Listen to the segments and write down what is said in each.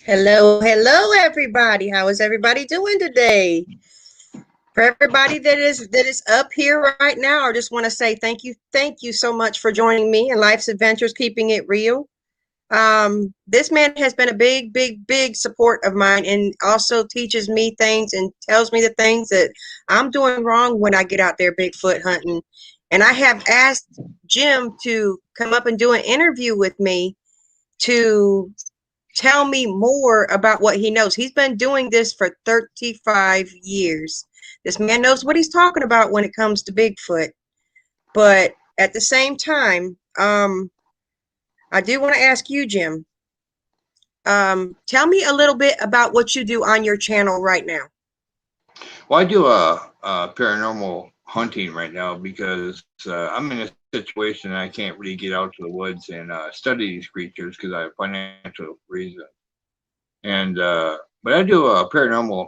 Hello, hello, everybody. How is everybody doing today? For everybody that is up here right now, I just want to say thank you so much for joining me in Life's Adventures, keeping it real. This man has been a big, big, big support of mine, and also teaches me things and tells me the things that I'm doing wrong when I get out there Bigfoot hunting. And I have asked Jim to come up and do an interview with me to tell me more about what he knows. He's been doing this for 35 years. This man knows what he's talking about when it comes to Bigfoot. But at the same time, I do want to ask you, Jim, tell me a little bit about what you do on your channel right now. Well, I do paranormal hunting right now because I'm in a situation I can't really get out to the woods and study these creatures because I have financial reasons. And but I do paranormal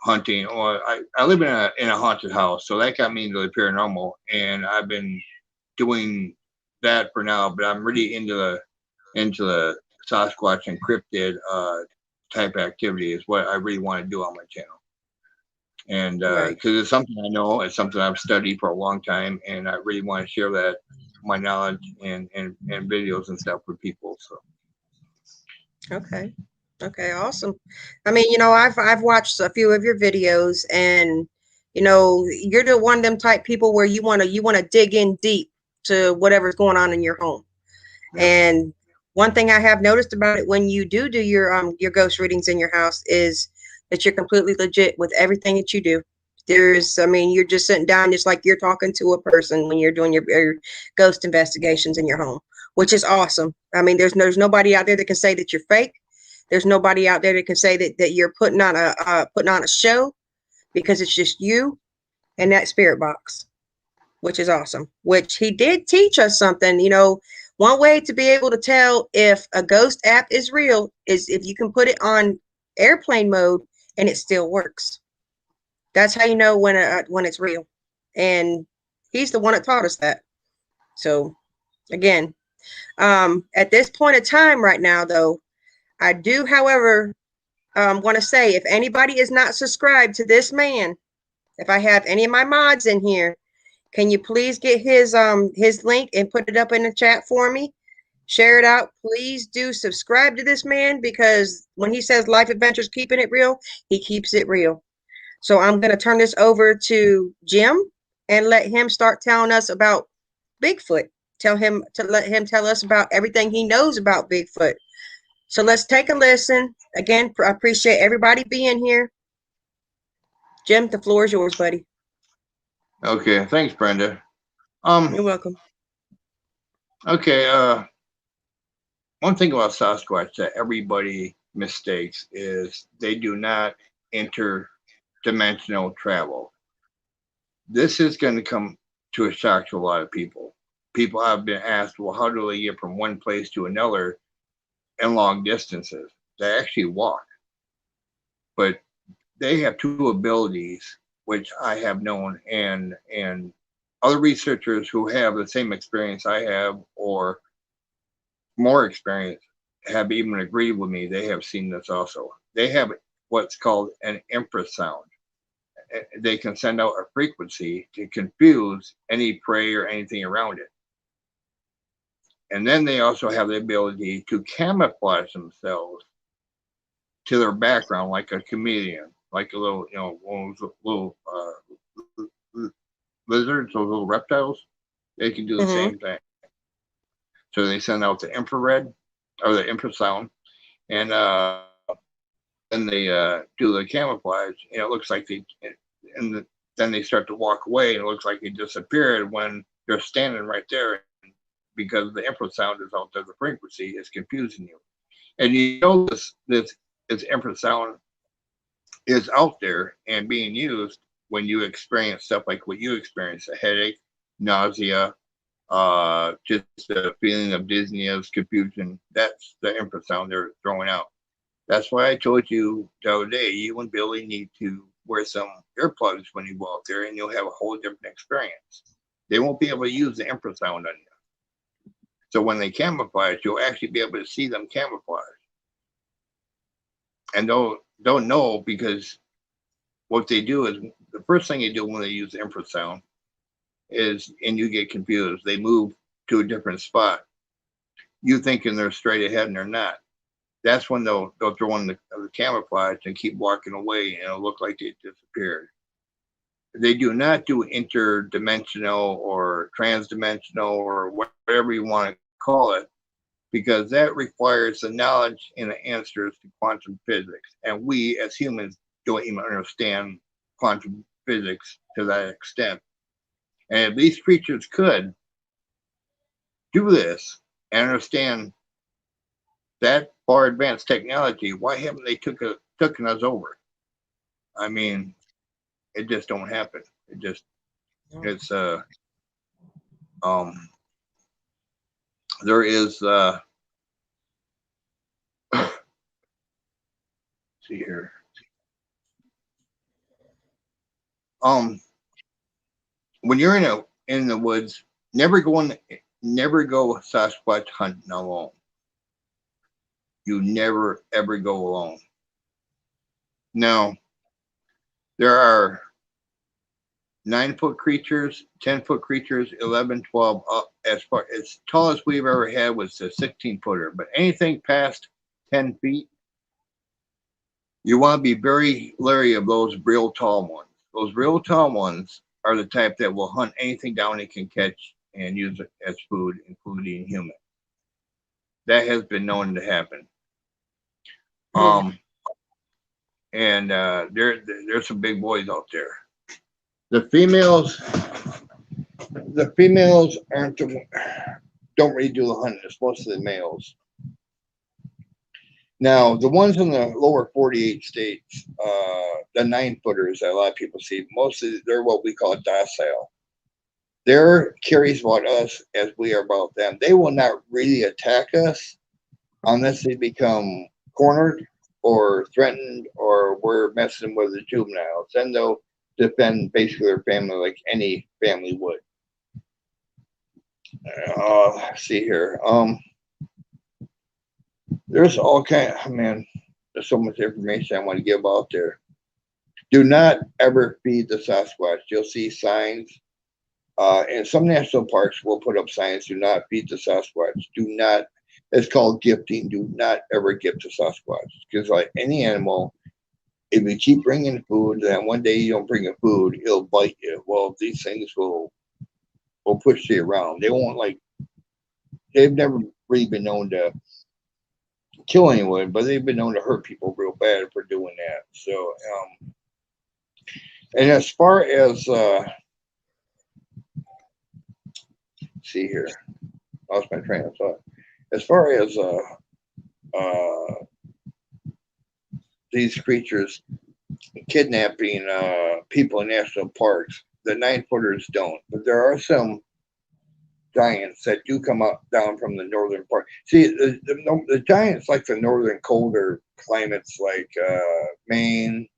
hunting. Or I live in a haunted house, so that got me into the paranormal, and I've been doing that for now. But I'm really into the Sasquatch and cryptid type activity is what I really want to do on my channel. And Right. because it's something I know, it's something I've studied for a long time, and I really want to share that my knowledge and videos and stuff with people. So Okay. Okay, awesome. I mean, I've watched a few of your videos, and you're the one of them type people where you want to dig in deep to whatever's going on in your home. yep. And one thing I have noticed about it when you do your ghost readings in your house is that you're completely legit with everything that you do. I mean, you're just sitting down just like you're talking to a person when you're doing your ghost investigations in your home, which is awesome. I mean, there's nobody out there that can say that you're fake. There's nobody out there that can say that you're putting on a show, because it's just you and that spirit box, which is awesome. Which he did teach us something. One way to be able to tell if a ghost app is real is if you can put it on airplane mode and it still works. That's how you know when it's real. And he's the one that taught us that. So again, at this point in time right now, though, I do, however, want to say if anybody is not subscribed to this man, if I have any of my mods in here, can you please get his link and put it up in the chat for me? Share it out. Please do subscribe to this man, because when he says life adventures keeping it real, he keeps it real. So I'm going to turn this over to Jim and let him start telling us about Bigfoot. Let him tell us about everything he knows about Bigfoot. So let's take a listen. Again, I appreciate everybody being here. Jim, the floor is yours, buddy. Okay, thanks, Brenda. You're welcome. Okay. One thing about Sasquatch that everybody mistakes is they do not interdimensional travel. This is going to come to a shock to a lot of people. People have been asked, well, how do they get from one place to another in long distances? They actually walk, but they have two abilities which I have known, and other researchers who have the same experience I have or more experience have even agreed with me. They have seen this also. They have what's called an infrasound. They can send out a frequency to confuse any prey or anything around it. And then they also have the ability to camouflage themselves to their background like a chameleon, like a little, one of those little lizards, those little reptiles. They can do the Mm-hmm. same thing. So they send out the infrared or the infrasound, and then they do the camouflage, and it looks like then they start to walk away, and it looks like they disappeared when they're standing right there, because the infrasound is out there, the frequency is confusing you, and this infrasound is out there and being used when you experience stuff like what you experience: a headache, nausea, just a feeling of dizziness, confusion. That's the infrasound they're throwing out. That's why I told you the other day, you and Billy need to wear some earplugs when you go out there, and you'll have a whole different experience. They won't be able to use the infrasound on you. So when they camouflage, you'll actually be able to see them camouflage. and don't know, because what they do is the first thing they do when they use infrasound is, and you get confused, they move to a different spot. You thinking they're straight ahead and they're not. That's when they'll throw in the camouflage and keep walking away, and it'll look like they disappeared. They do not do interdimensional or transdimensional or whatever you want to call it, because that requires the knowledge and the answers to quantum physics. And we as humans don't even understand quantum physics to that extent. And if these creatures could do this and understand that far advanced technology, why haven't they taken us over? I mean, it just don't happen. It's um there is see here. Um when you're in the woods, never go Sasquatch hunting alone. You never ever go alone. Now, there are 9-foot creatures, 10-foot creatures, 11, 12. As tall as we've ever had was a 16-footer. But anything past 10 feet, you want to be very leery of those real tall ones. Those real tall ones are the type that will hunt anything down it can catch and use it as food, including human. That has been known to happen. And there's some big boys out there. The females aren't don't really do the hunting. It's mostly the males. Now, the ones in the lower 48 states, the 9-footers that a lot of people see, mostly they're what we call docile. They're curious about us as we are about them. They will not really attack us unless they become cornered or threatened or we're messing with the juveniles. Then they'll defend basically their family like any family would. Let's see here. There's all kind of, man, there's so much information I want to give out there. Do not ever feed the Sasquatch. You'll see signs. And some national parks will put up signs, do not feed the Sasquatch. Do not, it's called gifting. Do not ever gift the Sasquatch. Because like any animal, if you keep bringing food, then one day you don't bring a food, it'll bite you. Well, these things will push you around. They won't they've never really been known to kill anyone, but they've been known to hurt people real bad for doing that. So, and as far as, see here, lost my train of thought. As far as these creatures kidnapping people in national parks, the 9-footers don't, but there are some giants that do come up down from the northern part. See, the giants like the northern colder climates like Maine,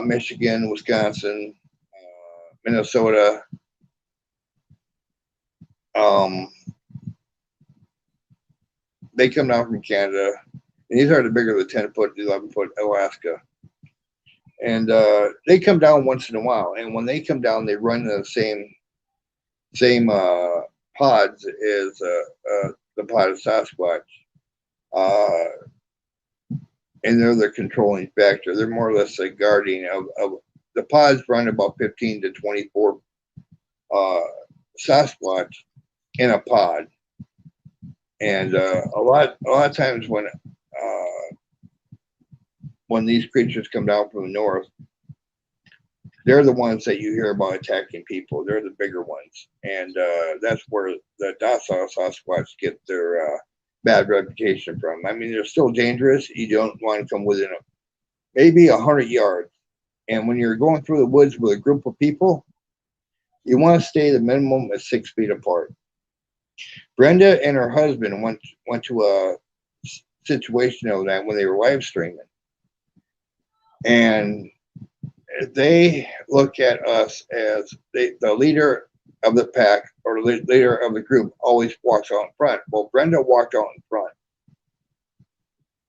Michigan, Wisconsin, Minnesota. They come down from Canada, and these are the bigger the 10-foot, 11-foot Alaska. And they come down once in a while, and when they come down, they run in the same pods as the pod of Sasquatch. And they're the controlling factor. They're more or less a guardian of the pods. Run about 15 to 24 Sasquatch in a pod, and a lot of times when these creatures come down from the north, they're the ones that you hear about attacking people. They're the bigger ones, and that's where the docile Sasquatch get their bad reputation from. I mean, they're still dangerous. You don't want to come within maybe 100 yards. And when you're going through the woods with a group of people, you want to stay the minimum of 6 feet apart. Brenda and her husband went to a situation of that when they were live streaming, and they look at us as the leader of the pack or the leader of the group always walks out in front. Well, Brenda walked out in front,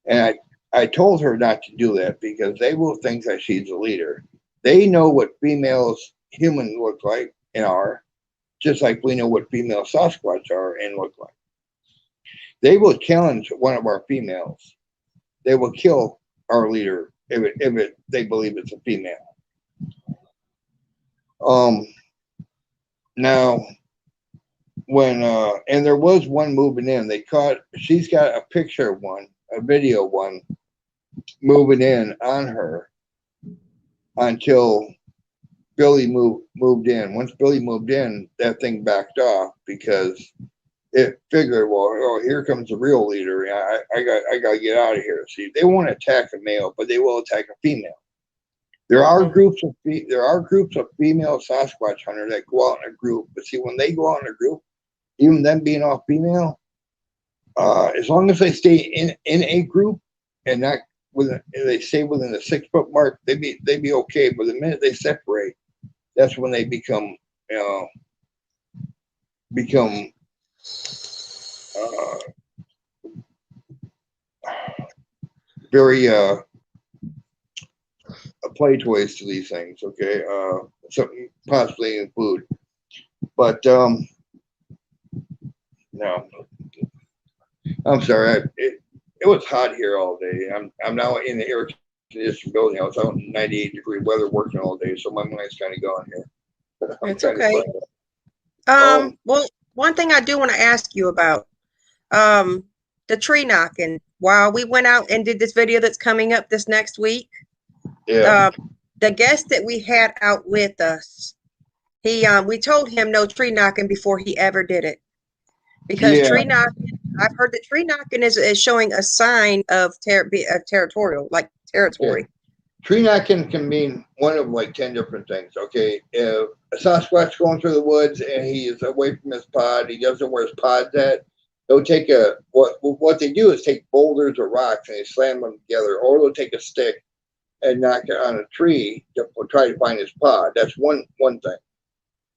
and I told her not to do that because they will think that she's a leader. They know what females humans look like and are, just like we know what female Sasquatch are and look like. They will challenge one of our females. They will kill our leader if they believe it's a female. Now when and there was one moving in, she's got a picture of one, a video one moving in on her until Billy moved in. Once Billy moved in, that thing backed off because it figured, well, oh, here comes the real leader. I got to get out of here. See, they won't attack a male, but they will attack a female. There are groups of female Sasquatch hunters that go out in a group. But see, when they go out in a group, even them being all female, as long as they stay in a group and not they stay within the 6 foot mark, they'd be okay. But the minute they separate, that's when they become very play toys to these things. Okay, something possibly in food, but no, I'm sorry. It was hot here all day. I'm now in the air conditioned building. I was out in 98-degree weather working all day, so my mind's kind of gone here. It's okay. Well, one thing I do want to ask you about, the tree knocking. While we went out and did this video that's coming up this next week, yeah, the guest that we had out with us, we told him no tree knocking before he ever did it, because tree knocking, I've heard that tree knocking is showing a sign of territorial, like territory. Yeah. Tree knocking can mean one of like 10 different things. Okay, if a Sasquatch going through the woods and he is away from his pod, he doesn't know where his pod's at. They'll take what they do is take boulders or rocks and they slam them together, or they'll take a stick and knock it on a tree to try to find his pod. That's one thing.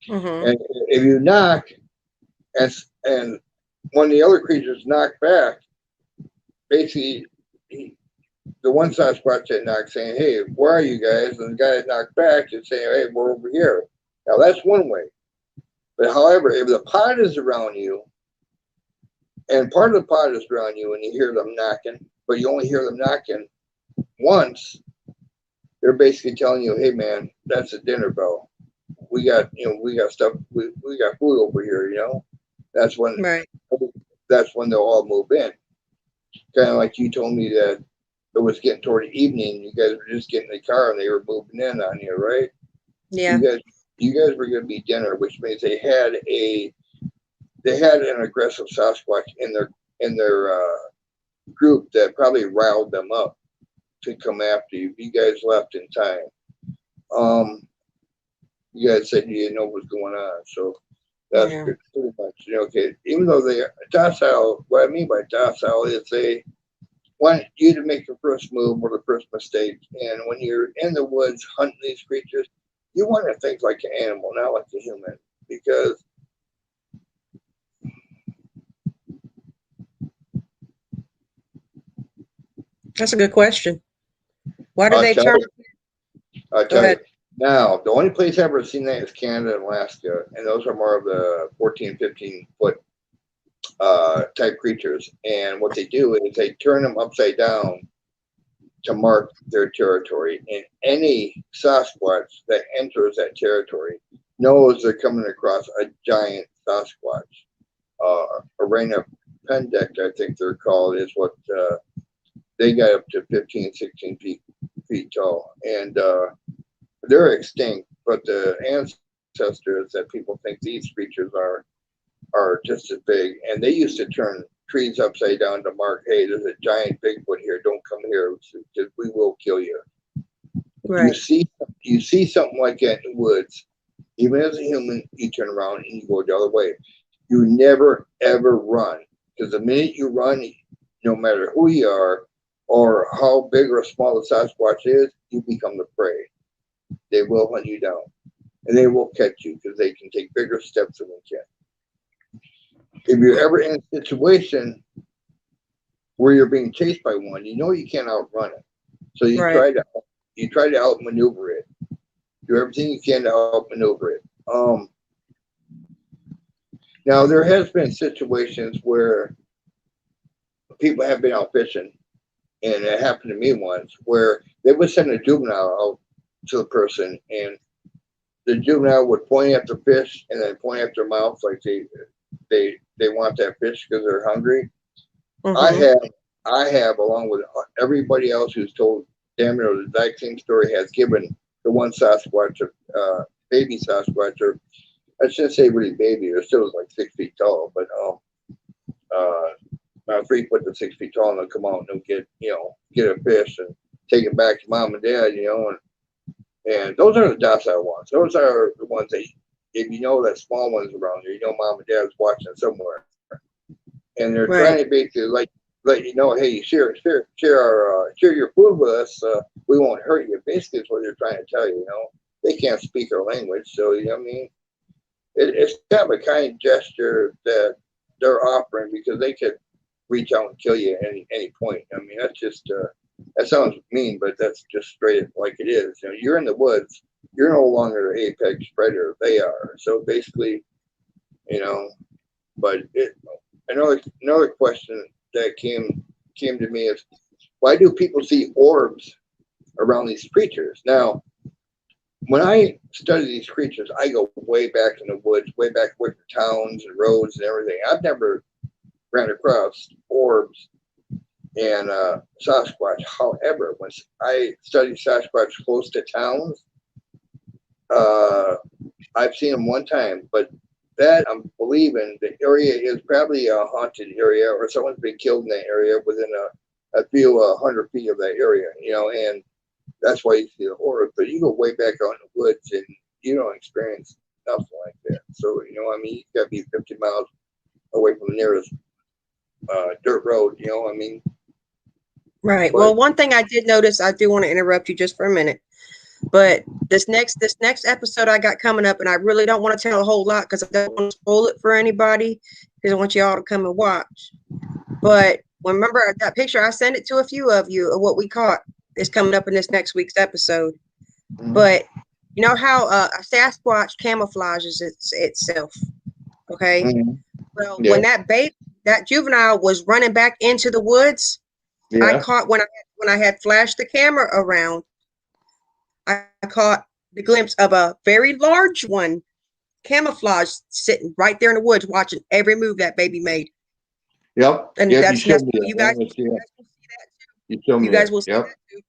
Mm-hmm. And if you knock and one of the other creatures knock back, basically the one Sasquatch that knocked saying, "Hey, where are you guys?" And the guy that knocked back is saying, "Hey, we're over here." Now that's one way. But however, if the pod is around you, and part of the pod is around you, and you hear them knocking, but you only hear them knocking once, they're basically telling you, "Hey, man, that's a dinner bell. We got stuff. We got food over here. That's when they'll all move in." Kind of like you told me that it was getting toward the evening. You guys were just getting in the car and they were moving in on you, right? Yeah. You guys were going to be dinner, which means they had an aggressive Sasquatch in their group that probably riled them up to come after you. You guys left in time. You guys said you didn't know what was going on, so that's pretty much okay. Even though they are docile, what I mean by docile is they want you to make the first move or the first mistake. And when you're in the woods hunting these creatures, you want to think like an animal, not like a human, because that's a good question. Why do they turn? I'll tell you. Now, the only place I've ever seen that is Canada and Alaska, and those are more of the 14, 15 foot type creatures. And what they do is they turn them upside down to mark their territory. And any Sasquatch that enters that territory knows they're coming across a giant Sasquatch. Arena Pendek, I think they're called, is what they got up to 15, 16 feet tall. And they're extinct, but the ancestors that people think these creatures are just as big. And they used to turn trees upside down to mark, hey, there's a giant Bigfoot here. Don't come here because we will kill you. Right. You see something like that in the woods, even as a human, you turn around and you go the other way. You never, ever run, because the minute you run, no matter who you are or how big or small the Sasquatch is, you become the prey. They will hunt you down, and they will catch you because they can take bigger steps than we can. If you're ever in a situation where you're being chased by one, you know you can't outrun it. So Right. you try to outmaneuver it. Do everything you can to outmaneuver it. Now there has been situations where people have been out fishing, and it happened to me once, where they would send a juvenile out to the person, and the juvenile would point at the fish and then point at their mouth like they want that fish because they're hungry. I Mm-hmm. have I have, along with everybody else who's told damn near the exact same story, has given the one Sasquatch, baby Sasquatch, or I shouldn't say really baby, they're still like 6 feet tall, but about 3 foot to 6 feet tall, and they'll come out and they'll get a fish and take it back to mom and dad, and those are the docile ones. Those are the ones that, if you know that small ones around there, you know mom and dad's watching somewhere, and they're trying Right. to basically let you know, hey, share your food with us. We won't hurt you. Basically, is what they're trying to tell you. They can't speak our language, so I mean, it's kind of a kind gesture that they're offering because they could reach out and kill you at any point. I mean, that's just that sounds mean, but that's just straight like it is. You're in the woods. You're no longer the apex predator. They are. So basically, you know. But another question that came to me is, why do people see orbs around these creatures? Now, when I study these creatures, I go way back in the woods, way back with the towns and roads and everything. I've never ran across orbs and Sasquatch. However, when I study Sasquatch close to towns, uh, I've seen them one time, but that I'm believing the area is probably a haunted area, or someone's been killed in that area within a few 100 feet of that area, and that's why you see the horror. But you go way back out in the woods and you don't experience nothing like that. So, I mean, you got to be 50 miles away from the nearest dirt road, I mean, Right. but Well, one thing I did notice, I do want to interrupt you just for a minute, but this next episode I got coming up, and I really don't want to tell a whole lot because I don't want to spoil it for anybody because I want you all to come and watch. But remember that picture I sent it to a few of you of what we caught is coming up in this next week's episode. mm-hmm. But you know how a Sasquatch camouflages itself, okay? Mm-hmm. Well, Yeah, when that juvenile was running back into the woods, I yeah, caught when I had flashed the camera around, I caught the glimpse of a very large one, camouflage, sitting right there in the woods, watching every move that baby made. yep, And yep. You that's showed me you that. guys. Let's see You that. guys will see that too. You showed You me guys that. will see Yep. that too.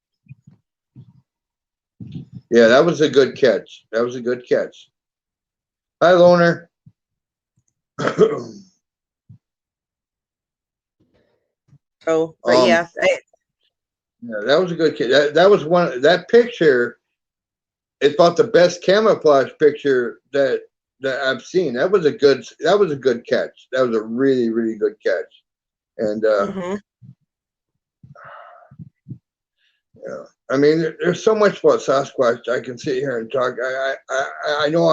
Yeah, that was a good catch. That was a good catch. Hi, Loner. So, but um, yeah, yeah, that was a good catch. That was that picture is about the best camouflage picture that I've seen. That was a good catch. That was a really, really good catch. And mm-hmm. yeah, I mean, there's so much about Sasquatch I can sit here and talk. I know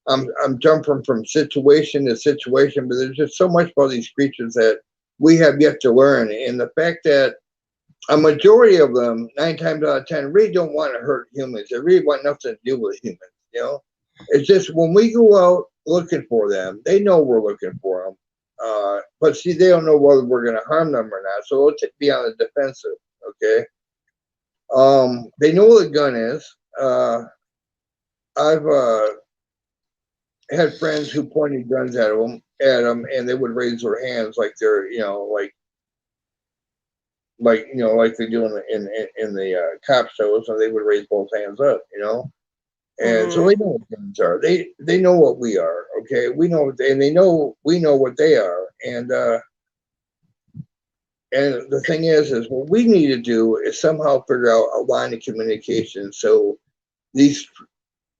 I'm jumping from situation to situation, but there's just so much about these creatures that we have yet to learn. And the fact that a majority of them, 9 times out of 10, really don't want to hurt humans. They really want nothing to do with humans. It's just when we go out looking for them, they know we're looking for them. But see, they don't know whether we're going to harm them or not. So they'll be on the defensive. Okay. They know what a gun is. I've had friends who pointed guns at them, and they would raise their hands like they're, like they do in the cop shows, and they would raise both hands up, And so Mm-hmm. they know what guns are. They know what we are. Okay, we know what they, and they know we know what they are. And the thing is what we need to do is somehow figure out a line of communication so these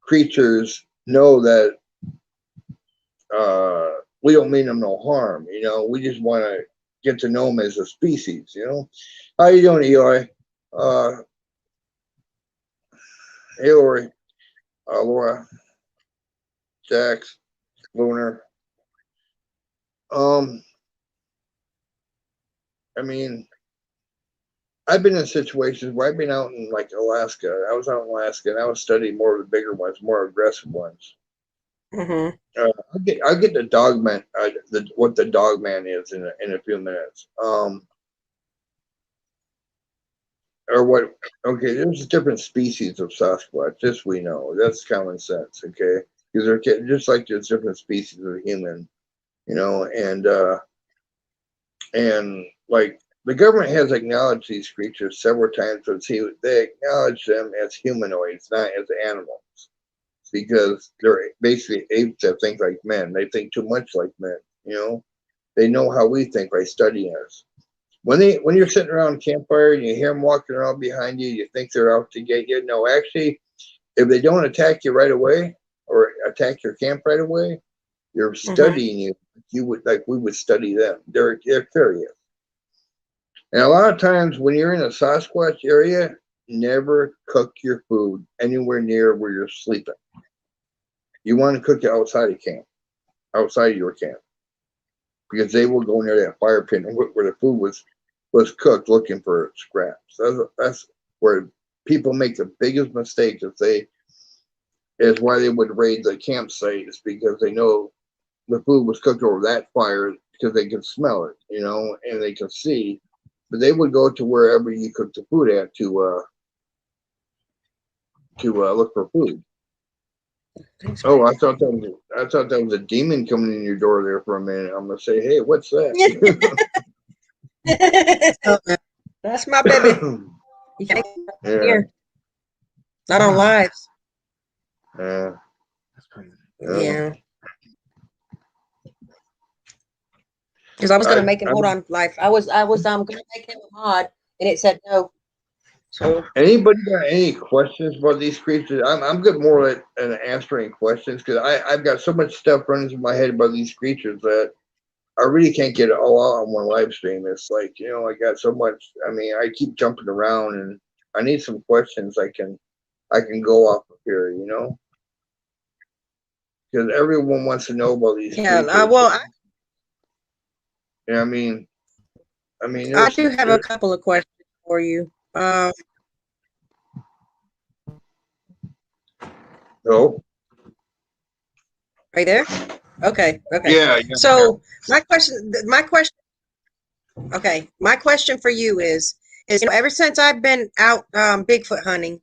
creatures know that we don't mean them no harm. We just want to get to know them as a species. How you doing, Eli? Hey, Lori, Laura, Jaxx, Lunar. Um, I mean, I've been in situations where I've been out in like Alaska. I was out in Alaska and I was studying more of the bigger ones, more aggressive ones. Mm-hmm. I'll get the dog man, what the dog man is in a few minutes. Or what? Okay, there's different species of Sasquatch. This we know. That's common sense. Okay, because they're just like there's different species of human, and like the government has acknowledged these creatures several times, but see, they acknowledge them as humanoids, not as animals, because they're basically apes that think like men. They think too much like men. They know how we think by studying us. When you're sitting around a campfire and you hear them walking around behind you, you think they're out to get you. No, actually, if they don't attack you right away or attack your camp right away, you're studying you. You would like we would study them. They're curious. And a lot of times when you're in a Sasquatch area, never cook your food anywhere near where you're sleeping. You want to cook it outside of camp, outside of your camp, because they will go near that fire pit where the food was cooked, looking for scraps. That's where people make the biggest mistake. Is why they would raid the campsite, is because they know the food was cooked over that fire because they can smell it, and they can see. But they would go to wherever you cook the food at to look for food. Oh, I thought that was a demon coming in your door there for a minute. I'm gonna say, hey, what's that? That's my baby. You can't hear. Not on lives. Yeah. That's crazy. Yeah. Because I was gonna make him hold on life. I was gonna make him a mod, and it said no. So anybody got any questions about these creatures? I'm good more at answering questions because I've got so much stuff running through my head about these creatures that I really can't get it all out on one live stream. It's like, I got so much. I mean, I keep jumping around, and I need some questions I can go off of here, because everyone wants to know about these creatures. well, I mean, I do have a couple of questions for you. No. Are you there? Okay. Yeah. So my question. Okay, my question for you is ever since I've been out Bigfoot hunting,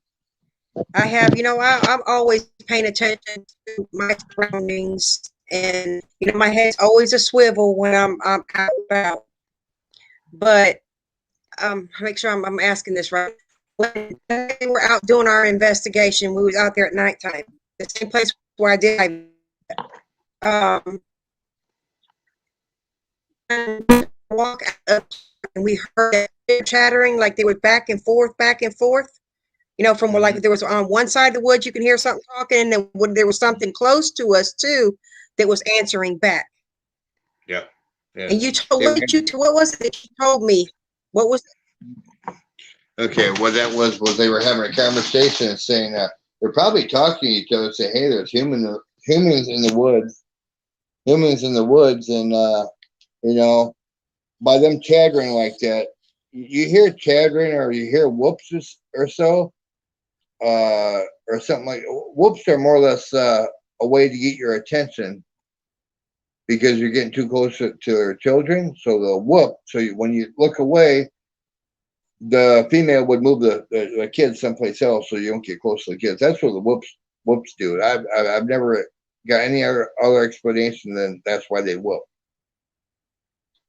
I have, I'm always paying attention to my surroundings, and my head's always a swivel when I'm out and about. But make sure I'm asking this right. When we were out doing our investigation, we was out there at nighttime, the same place where I did. Walk up, and we heard that chattering, like they were back and forth, from where, like, there was on one side of the woods, you can hear something talking, and then when there was something close to us too that was answering back. Yeah. And you told what was it that you told me? What was it? Okay, what that was they were having a conversation and saying that they're probably talking to each other, saying, hey, there's humans in the woods, and by them chattering like that, you hear chattering or you hear whoops or so, or something like whoops are more or less a way to get your attention because you're getting too close to their children. So the whoop, so when you look away, the female would move the kids someplace else so you don't get close to the kids. That's what the whoops do. I've never got any other explanation than that's why they whoop.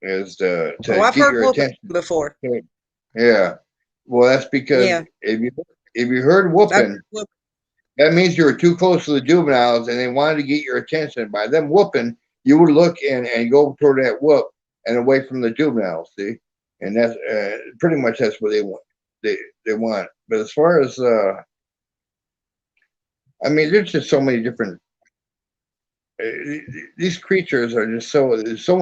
Is to I've get heard your attention before. Yeah. Well, that's because if you heard whooping, that means you were too close to the juveniles and they wanted to get your attention. By them whooping, you would look and go toward that whoop and away from the juveniles. See, and that's pretty much that's what they want. They want. But as far as there's just so many different. These creatures are just so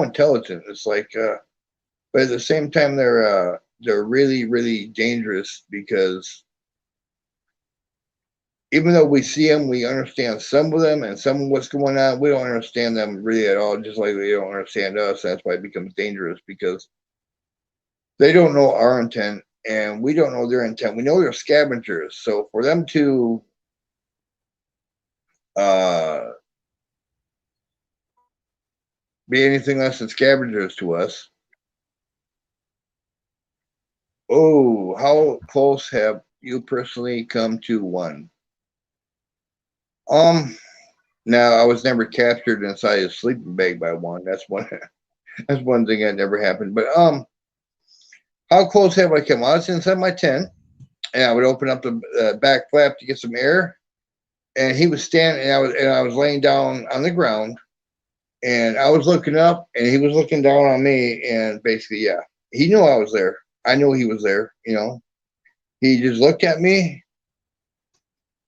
intelligent. It's like, but at the same time, they're really, really dangerous because even though we see them, we understand some of them and some of what's going on. We don't understand them really at all, just like they don't understand us. That's why it becomes dangerous because they don't know our intent, and we don't know their intent. We know they're scavengers, so for them to uh, be anything less than scavengers to us. Oh, how close have you personally come to one? Um, Now I was never captured inside a sleeping bag by one. That's one. That's one thing that never happened. But how close have I come? I was inside my tent, and I would open up the back flap to get some air, and he was standing, and I was laying down on the ground, and I was looking up, and he was looking down on me, and basically, yeah, he knew I was there. I knew he was there. You know, he just looked at me,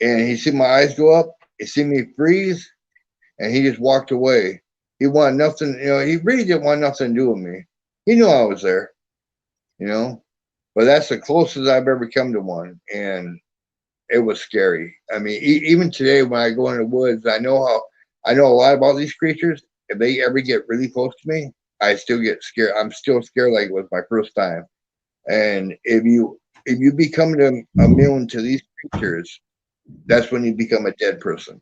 and he see my eyes go up. He see me freeze, and he just walked away. He wanted nothing. You know, he really didn't want nothing to do with me. He knew I was there. You know, but that's the closest I've ever come to one, and it was scary. I mean, even today when I go in the woods, I know a lot about these creatures. If they ever get really close to me, I still get scared. I'm still scared like it was my first time. And if you become immune to these creatures, that's when you become a dead person.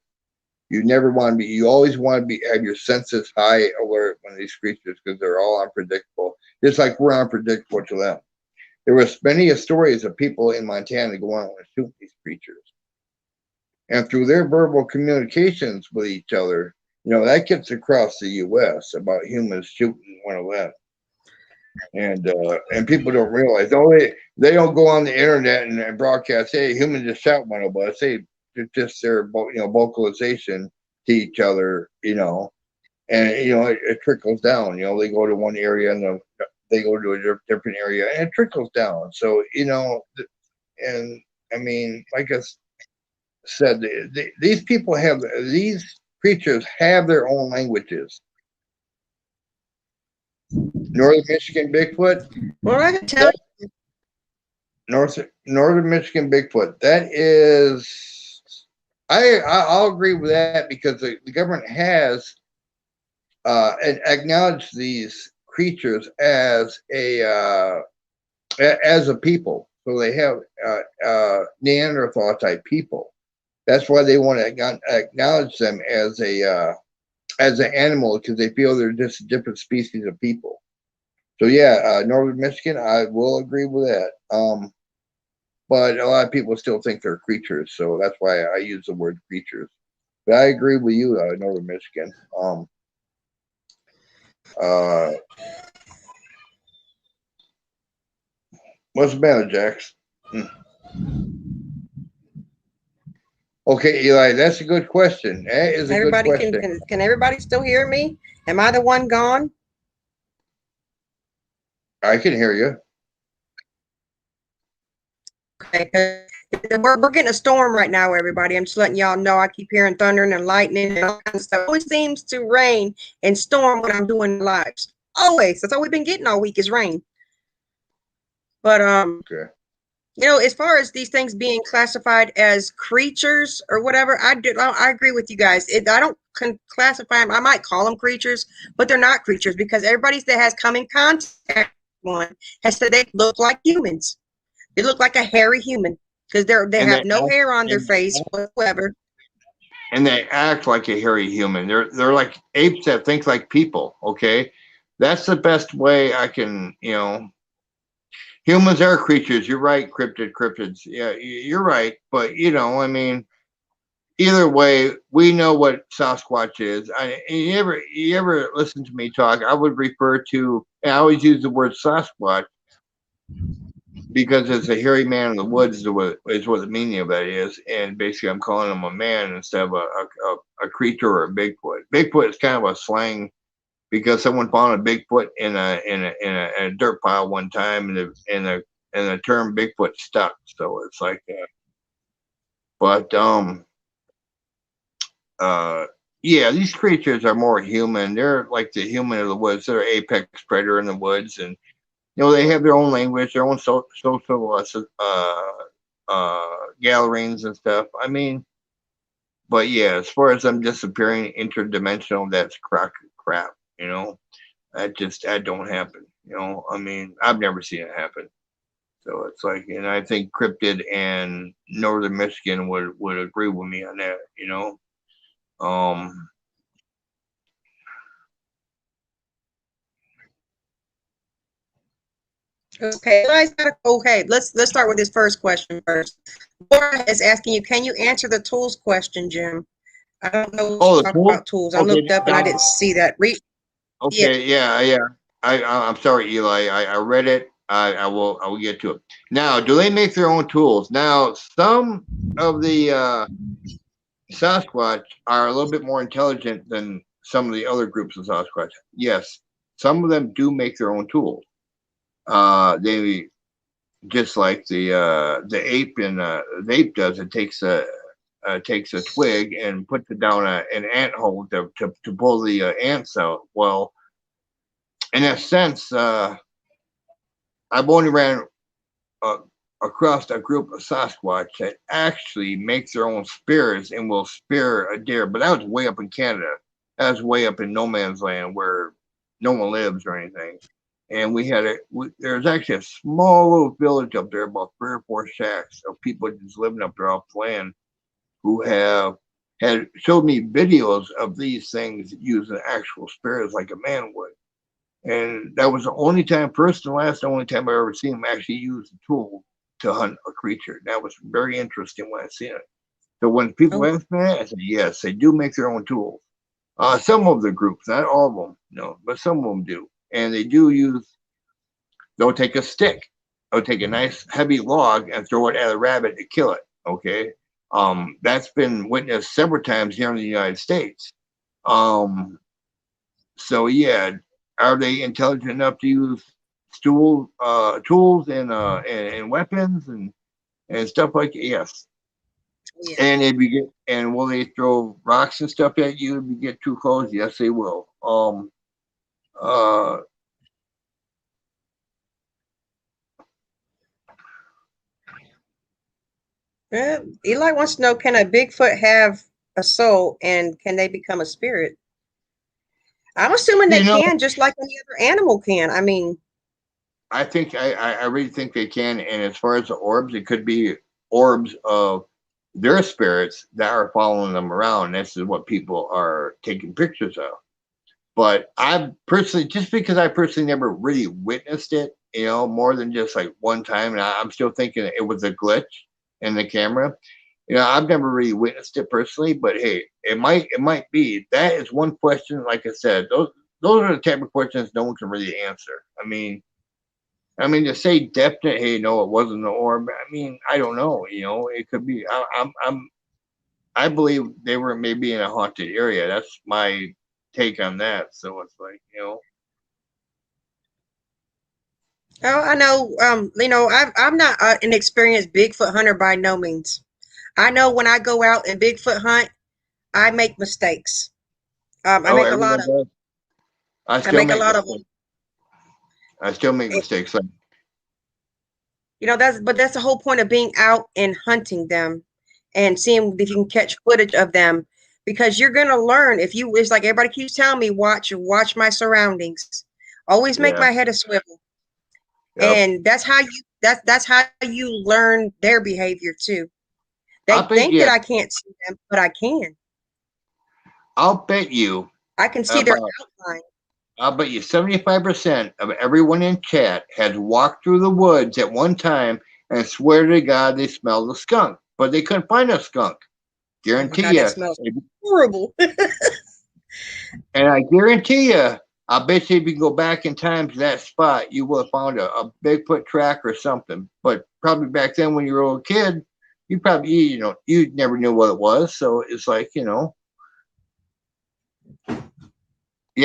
You never want to be. You always want to be have your senses high alert when these creatures because they're all unpredictable. Just like we're unpredictable to them. There was many stories of people in Montana going out and shoot these creatures. And through their verbal communications with each other, you know, that gets across the U.S. about humans shooting one of them. And people don't realize, they don't go on the internet and broadcast, hey, humans just shot one of us. Hey, it's just their, vocalization to each other, and, it trickles down. They go to one area and they go to a different area and it trickles down. So, and I mean, like I said, these people these creatures have their own languages. Northern Michigan Bigfoot. Well, I can tell you. Northern Michigan Bigfoot. That is, I'll agree with that because the government has and acknowledged these creatures as a people. So they have Neanderthal type people. That's why they want to acknowledge them as an animal because they feel they're just a different species of people. So yeah, Northern Michigan, I will agree with that. But a lot of people still think they're creatures, so that's why I use the word creatures. But I agree with you, Northern Michigan. Uh, what's the matter, Jaxx? Okay, Eli, that's a good question. That is a Everybody good question. can everybody still hear me? Am I the one gone? I can hear you. Okay, we're getting a storm right now, everybody. I'm just letting y'all know. I keep hearing thunder and lightning and all kinds of stuff. It always seems to rain and storm when I'm doing lives. Always. That's all we've been getting all week is rain. But Okay. as far as these things being classified as creatures or whatever, I agree with you guys. I don't classify them. I might call them creatures, but they're not creatures because everybody that has come in contact with one has said they look like humans. They look like a hairy human because they have no hair on their face whatsoever. And they act like a hairy human. They're like apes that think like people. Okay, that's the best way I can. Humans are creatures. You're right, cryptids. Yeah, you're right. But I mean, either way, we know what Sasquatch is. You ever listen to me talk? I would refer to. And I always use the word Sasquatch because it's a hairy man in the woods is what the meaning of that is, and basically I'm calling him a man instead of a creature or a Bigfoot. Bigfoot is kind of a slang because someone found a Bigfoot in a dirt pile one time, and the term Bigfoot stuck. So it's like, but yeah, these creatures are more human. They're like the human of the woods. They're apex predator in the woods, and they have their own language, their own social gatherings and stuff. I mean, but yeah, as far as them disappearing interdimensional, that's crap. That don't happen. You know, I mean, I've never seen it happen. So it's like, and I think Cryptid and Northern Michigan would agree with me on that. You know, um, Okay, okay. Let's start with this first question first. Laura is asking you, can you answer the tools question, Jim? I don't know what oh, she's the talking pool. about tools. I Okay, looked up and I now, didn't see that. Yeah. okay, yeah. I'm sorry, Eli. I read it. I will get to it. Now, do they make their own tools? Now, some of the Sasquatch are a little bit more intelligent than some of the other groups of Sasquatch. Yes, some of them do make their own tools. They just like the ape in the ape does. It takes a twig and puts it down an ant hole to pull the ants out. Well, in a sense, I've only ran uh, across a group of Sasquatch that actually makes their own spears and will spear a deer. But that was way up in Canada. That was way up in no man's land where no one lives or anything. And there's actually a small little village up there, about 3 or 4 shacks of people just living up there off land who had showed me videos of these things using actual spears like a man would. And that was the only time, first and last, the only time I ever seen him actually use a tool to hunt a creature. That was very interesting when I seen it. So when people Oh, ask me that, I say, yes, they do make their own tools. Some of the groups, not all of them, no, but some of them do. And they'll take a stick, they'll take a nice heavy log and throw it at a rabbit to kill it. Okay. That's been witnessed several times here in the United States. Um, so yeah, are they intelligent enough to use tools and weapons and stuff like that? Yes. yeah. And if you get and will they throw rocks and stuff at you if you get too close? Yes, they will. Uh, Eli wants to know, can a Bigfoot have a soul and can they become a spirit? I'm assuming they you know, can, just like any other animal can. I mean, I think I really think they can. And as far as the orbs, it could be orbs of their spirits that are following them around. This is what people are taking pictures of. But I personally, just because I personally never really witnessed it, you know, more than just like one time, and I'm still thinking it was a glitch in the camera. You know, I've never really witnessed it personally, but hey, it might be. That is one question. Like I said, those are the type of questions no one can really answer. I mean, to say definite, hey, no, it wasn't an orb. I mean, I don't know. You know, it could be. I believe they were maybe in a haunted area. That's my take on that. So it's like, you know, oh, I know. I'm not an experienced Bigfoot hunter by no means. I know when I go out and Bigfoot hunt, I make mistakes. I oh, make a lot everyone of. does. I I still make a make lot of mistakes. them. I still make mistakes. Like, That's the whole point of being out and hunting them and seeing if you can catch footage of them, because you're gonna learn. If you It's like everybody keeps telling me, watch my surroundings, always make yeah, my head a swivel. yep. And that's how you learn their behavior too. I They bet think you. that I can't see them, but I can. I'll bet you I can see their about. outline. I'll bet you 75% of everyone in chat has walked through the woods at one time and swear to God they smelled a skunk, but they couldn't find a skunk. Oh my Guarantee God, that you. smells horrible. And I guarantee you, I bet you if you go back in time to that spot, you will have found a Bigfoot track or something. But probably back then when you were a little kid, you never knew what it was. So it's like, yeah,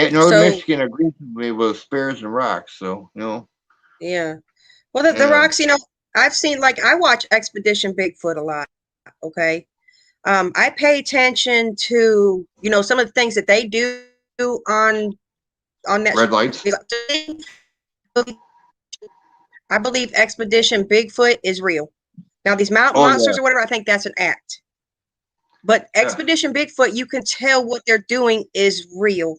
Northern So Michigan agrees with me with spears and rocks. So, yeah. Well, the and rocks, I've seen, like, I watch Expedition Bigfoot a lot. Okay. I pay attention to, some of the things that they do on that red lights. show. I believe Expedition Bigfoot is real. Now, these mountain Oh, yeah. monsters or whatever, I think that's an act. But Yeah. Expedition Bigfoot, you can tell what they're doing is real.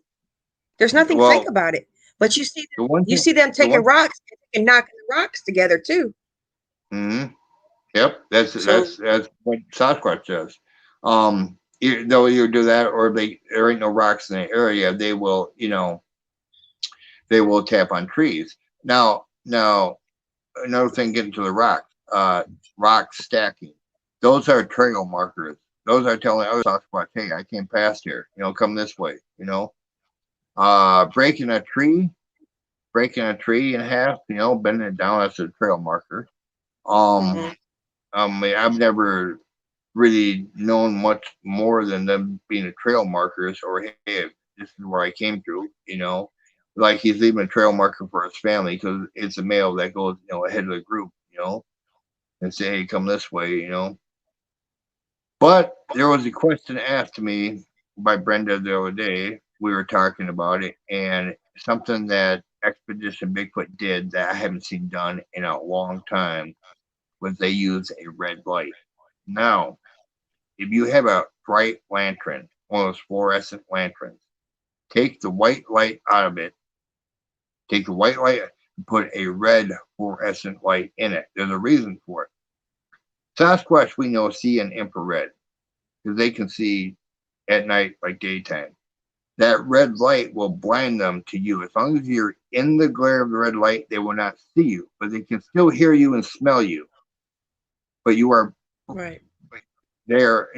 There's nothing fake Well, about it. But you see, The one you thing, see them the taking one, rocks and knocking the rocks together too. mhm. Yep, So that's what Sasquatch does. They'll either do that or there ain't no rocks in the area. They will, they will tap on trees. Now another thing, getting to the rocks, rock stacking. Those are trail markers. Those are telling other Sasquatch, hey, I came past here. Come this way. Breaking a tree in half. Bending it down. That's a trail marker. Um, mhm. I've never really known much more than them being a trail markers or hey, this is where I came through. Like he's leaving a trail marker for his family because it's a male that goes ahead of the group, and say, hey, come this way. But there was a question asked to me by Brenda the other day. We were talking about it, and something that Expedition Bigfoot did that I haven't seen done in a long time was they use a red light. Now, if you have a bright lantern, one of those fluorescent lanterns, take the white light out of it, take the white light and put a red fluorescent light in it. There's a reason for it. Sasquatch, we know, see in infrared because they can see at night like daytime. That red light will blind them to you. As long as you're in the glare of the red light, they will not see you, but they can still hear you and smell you. But you are Right. there,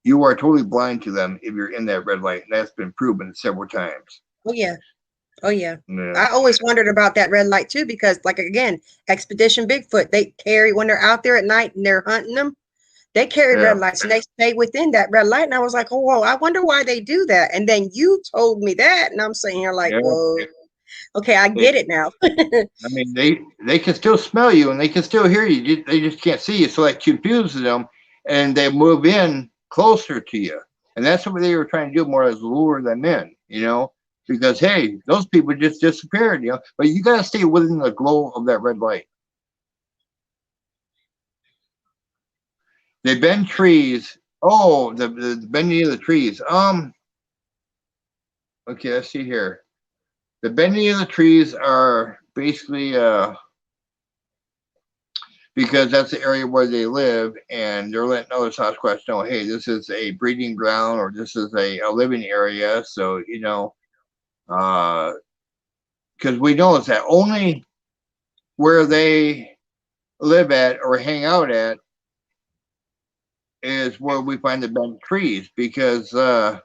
you are totally blind to them if you're in that red light. And that's been proven several times. Oh yeah. Oh yeah. Yeah. I always wondered about that red light too, because like again, Expedition Bigfoot, they carry when they're out there at night and they're hunting them, they carry red Yeah. lights and they stay within that red light. And I was like, oh whoa, I wonder why they do that. And then you told me that, and I'm sitting here like, Yeah. whoa, okay, I They, get it now. I mean, they can still smell you and they can still hear you. They just can't see you. So that confuses them, and they move in closer to you. And that's what they were trying to do more as lure them in, because hey, those people just disappeared. But you got to stay within the glow of that red light. They bend trees. Oh, the bending of the trees. Okay, let's see here. The bending of the trees are basically because that's the area where they live, and they're letting other Sasquatch know, hey, this is a breeding ground or this is a living area. So because we know it's that only where they live at or hang out at is where we find the bent trees, because a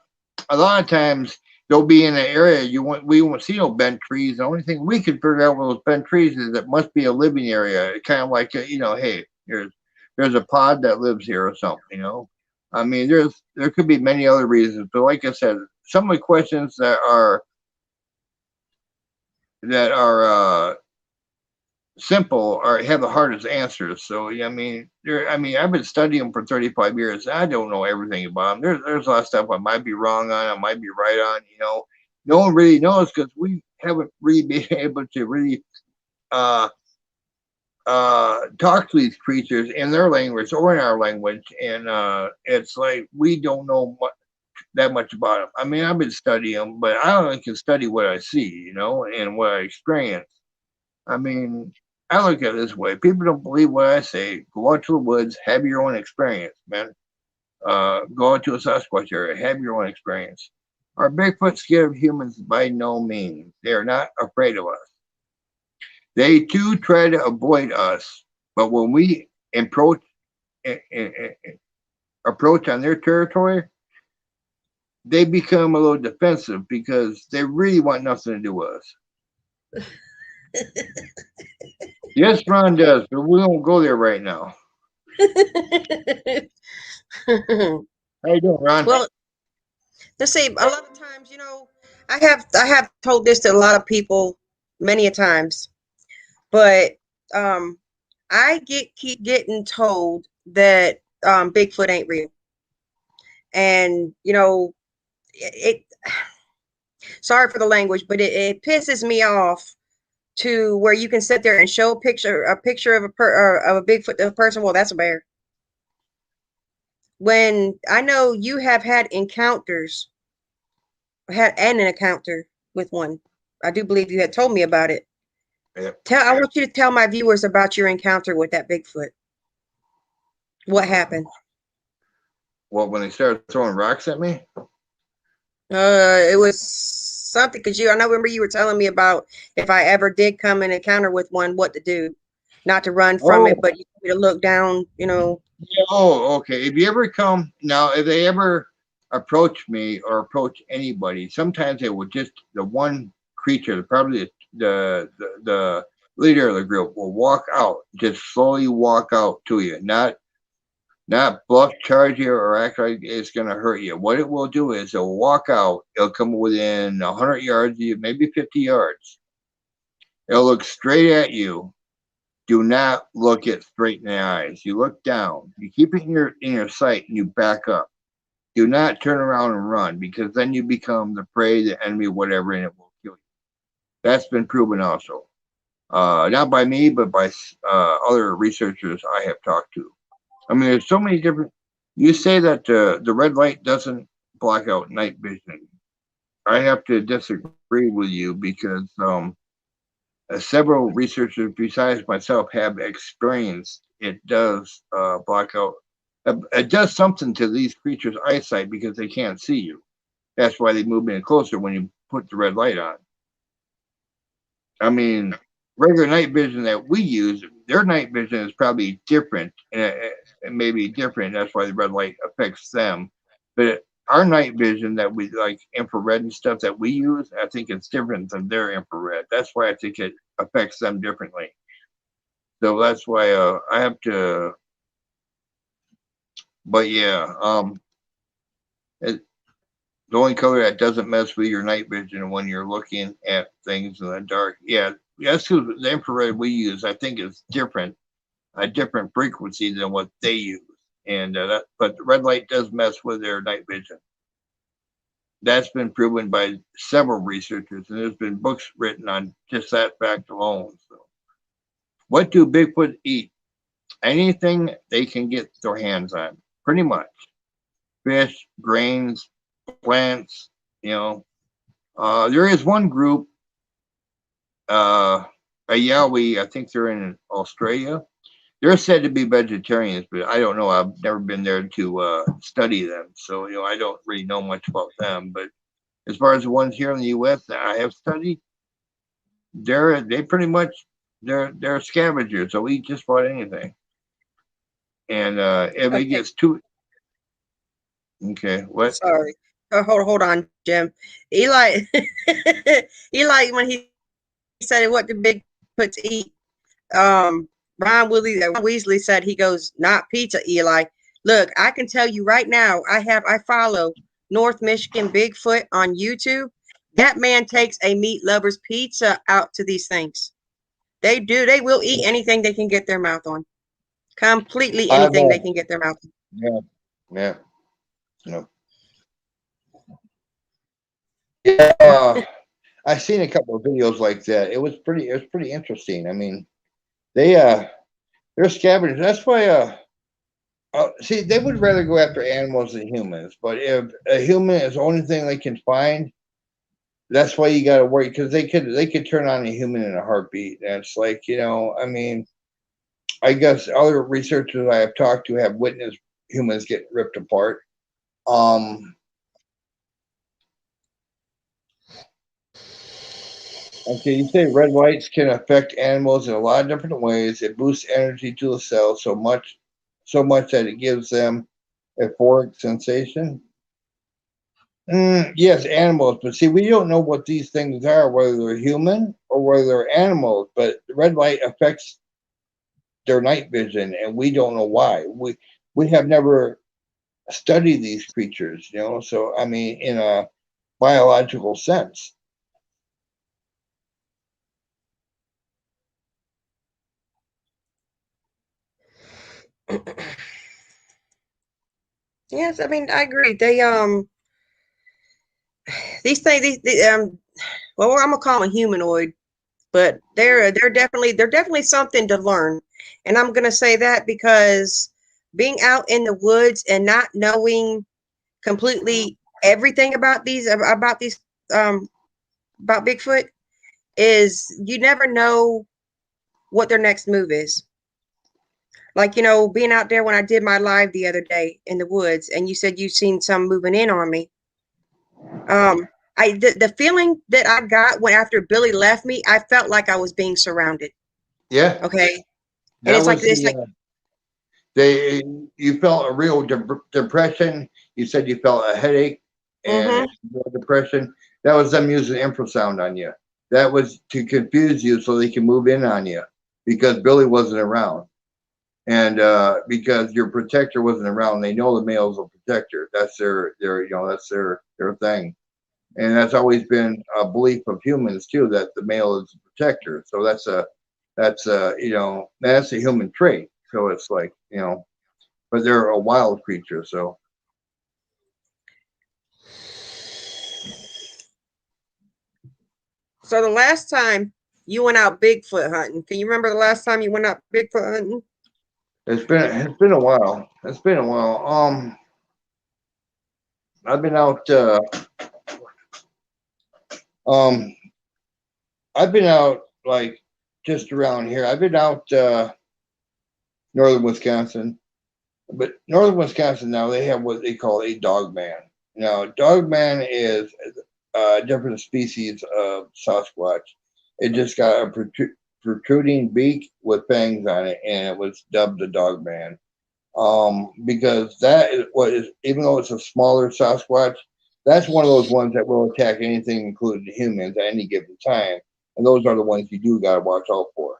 lot of times they'll be in an area we won't see no bent trees. The only thing we can figure out with those bent trees is it must be a living area. Kind of like hey, there's a pod that lives here or something. I mean, there could be many other reasons, but like I said, some of the questions that are simple or have the hardest answers. So yeah, I've been studying them for 35 years. I don't know everything about them. There's a lot of stuff I might be wrong on, I might be right on. No one really knows because we haven't really been able to really uh talk to these creatures in their language or in our language, and it's like we don't know that much about them. I mean, I've been studying them, but I only can study what I see, and what I experience. I mean, I look at it this way: people don't believe what I say. Go out to the woods, have your own experience, man. Go out to a Sasquatch area, have your own experience. Are Bigfoot scared of humans? By no means. They are not afraid of us. They too try to avoid us, but when we eh, eh, eh, approach on their territory, they become a little defensive because they really want nothing to do with us. Yes, Ron does, but we won't go there right now. How you doing, Ron? Well, let's see. A lot of times, I have told this to a lot of people many a times, but um, I keep getting told that Bigfoot ain't real, and it. Sorry for the language, but it pisses me off to where you can sit there and show a picture of of a Bigfoot to a person. Well, that's a bear. When I know you have had an encounter with one. I do believe you had told me about it. Yep. I want you to tell my viewers about your encounter with that Bigfoot. What happened? Well, when they started throwing rocks at me. It was something because I remember you were telling me about if I ever did come in encounter with one, what to do, not to run from it, Oh, but you told me to look down. yeah, oh, okay. If you ever come now, if they ever approach me or approach anybody, sometimes they will just the one creature, probably the leader of the group, will walk out, just slowly walk out to you, not bluff, charge you, or act like it's gonna hurt you. What it will do is it'll walk out. It'll come within 100 yards of you, maybe 50 yards. It'll look straight at you. Do not look it straight in the eyes. You look down. You keep it in your sight, and you back up. Do not turn around and run, because then you become the prey, the enemy, whatever, and it will kill you. That's been proven also, not by me, but by other researchers I have talked to. I mean, there's so many different. You say that the red light doesn't block out night vision. I have to disagree with you because several researchers besides myself have experienced it does block out. It does something to these creatures' eyesight because they can't see you. That's why they move in closer when you put the red light on. I mean, regular night vision that we use, their night vision is probably different. It may be different. That's why the red light affects them. But our night vision that we like infrared and stuff that we use, I think it's different than their infrared. That's why I think it affects them differently. So that's why I have to. But yeah, it, the only color that doesn't mess with your night vision when you're looking at things in the dark. Yeah, that's because the infrared we use, I think, is different, a different frequency than what they use. And but the red light does mess with their night vision. That's been proven by several researchers, and there's been books written on just that fact alone. So, what do Bigfoot eat? Anything they can get their hands on, pretty much. Fish, grains, plants. You know, there is one group, a Yowie. I think they're in Australia. They're said to be vegetarians, but I don't know. I've never been there to study them, so I don't really know much about them. But as far as the ones here in the U.S. that I have studied, they pretty much they're scavengers. They'll eat just about anything. And if it Okay, gets too okay, what? sorry. Hold on, Jim. Eli, Eli, when he said what do Bigfoots eat, Ron Weasley said he goes, not pizza, Eli. Look, I can tell you right now, I follow North Michigan Bigfoot on YouTube. That man takes a meat lover's pizza out to these things. They do. They will eat anything they can get their mouth on. Completely I've anything they can get their mouth on. yeah, yeah, no. Yeah, I've seen a couple of videos like that. It was pretty interesting. I mean, they they're scavengers. That's why see, they would rather go after animals than humans. But if a human is the only thing they can find, that's why you got to worry, because they could turn on a human in a heartbeat. And it's like, I mean, I guess other researchers I have talked to have witnessed humans get ripped apart. Um, okay, you say red lights can affect animals in a lot of different ways. It boosts energy to the cells so much that it gives them a euphoric sensation. Yes, animals, but see, we don't know what these things are, whether they're human or whether they're animals. But the red light affects their night vision, and we don't know why. We have never studied these creatures, So I mean, in a biological sense. Yes, I mean I agree. These things well, I'm gonna call them humanoid, but they're definitely something to learn. And I'm gonna say that because being out in the woods and not knowing completely everything about these um about Bigfoot, is you never know what their next move is. Like, being out there when I did my live the other day in the woods, and you said you seen some moving in on me. The feeling that I got when after Billy left me, I felt like I was being surrounded. Yeah, Okay. And that was it's the like they. You felt a real depression. You said you felt a headache and mm-hmm. real depression. That was them using infrasound on you. That was to confuse you so they can move in on you because Billy wasn't around. And because your protector wasn't around, they know the male's a protector. That's that's their thing, and that's always been a belief of humans too that the male is a protector. So that's a human trait. So it's like but they're a wild creature. So So the last time you went out Bigfoot hunting, can you remember the last time you went out Bigfoot hunting? it's been a while. It's been a while. I've been out. Um, I've been out like just around here. I've been out northern Wisconsin, but northern Wisconsin now they have what they call a dog man. Now, dog man is a different species of Sasquatch. It just got a protruding beak with fangs on it, and it was dubbed the dog man. Because that is what is, even though it's a smaller Sasquatch, that's one of those ones that will attack anything, including humans, at any given time. And those are the ones you do got to watch out for.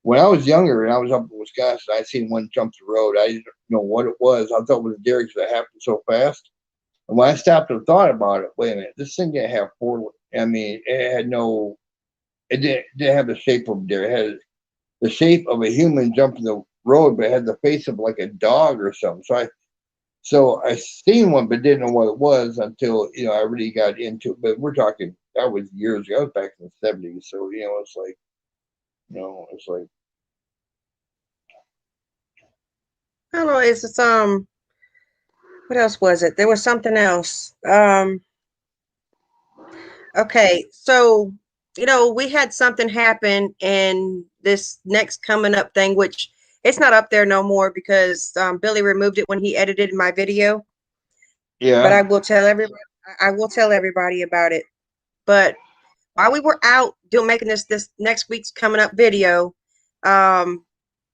When I was younger and I was up in Wisconsin, I seen one jump the road. I didn't know what it was. I thought it was a deer because it happened so fast. And when I stopped and thought about it, wait a minute, this thing didn't have four. I mean, it had no. It didn't have the shape of a deer. It had the shape of a human jumping the road, but it had the face of like a dog or something. So I seen one, but didn't know what it was until I really got into it. But we're talking that was years ago. I was back in the '70s. So it's like it's like I don't know. It's what else was it? There was something else. Okay, so we had something happen in this next coming up thing, which it's not up there no more because Billy removed it when he edited my video. But yeah, I will tell everybody about it. But while we were out doing making this next week's coming up video, um,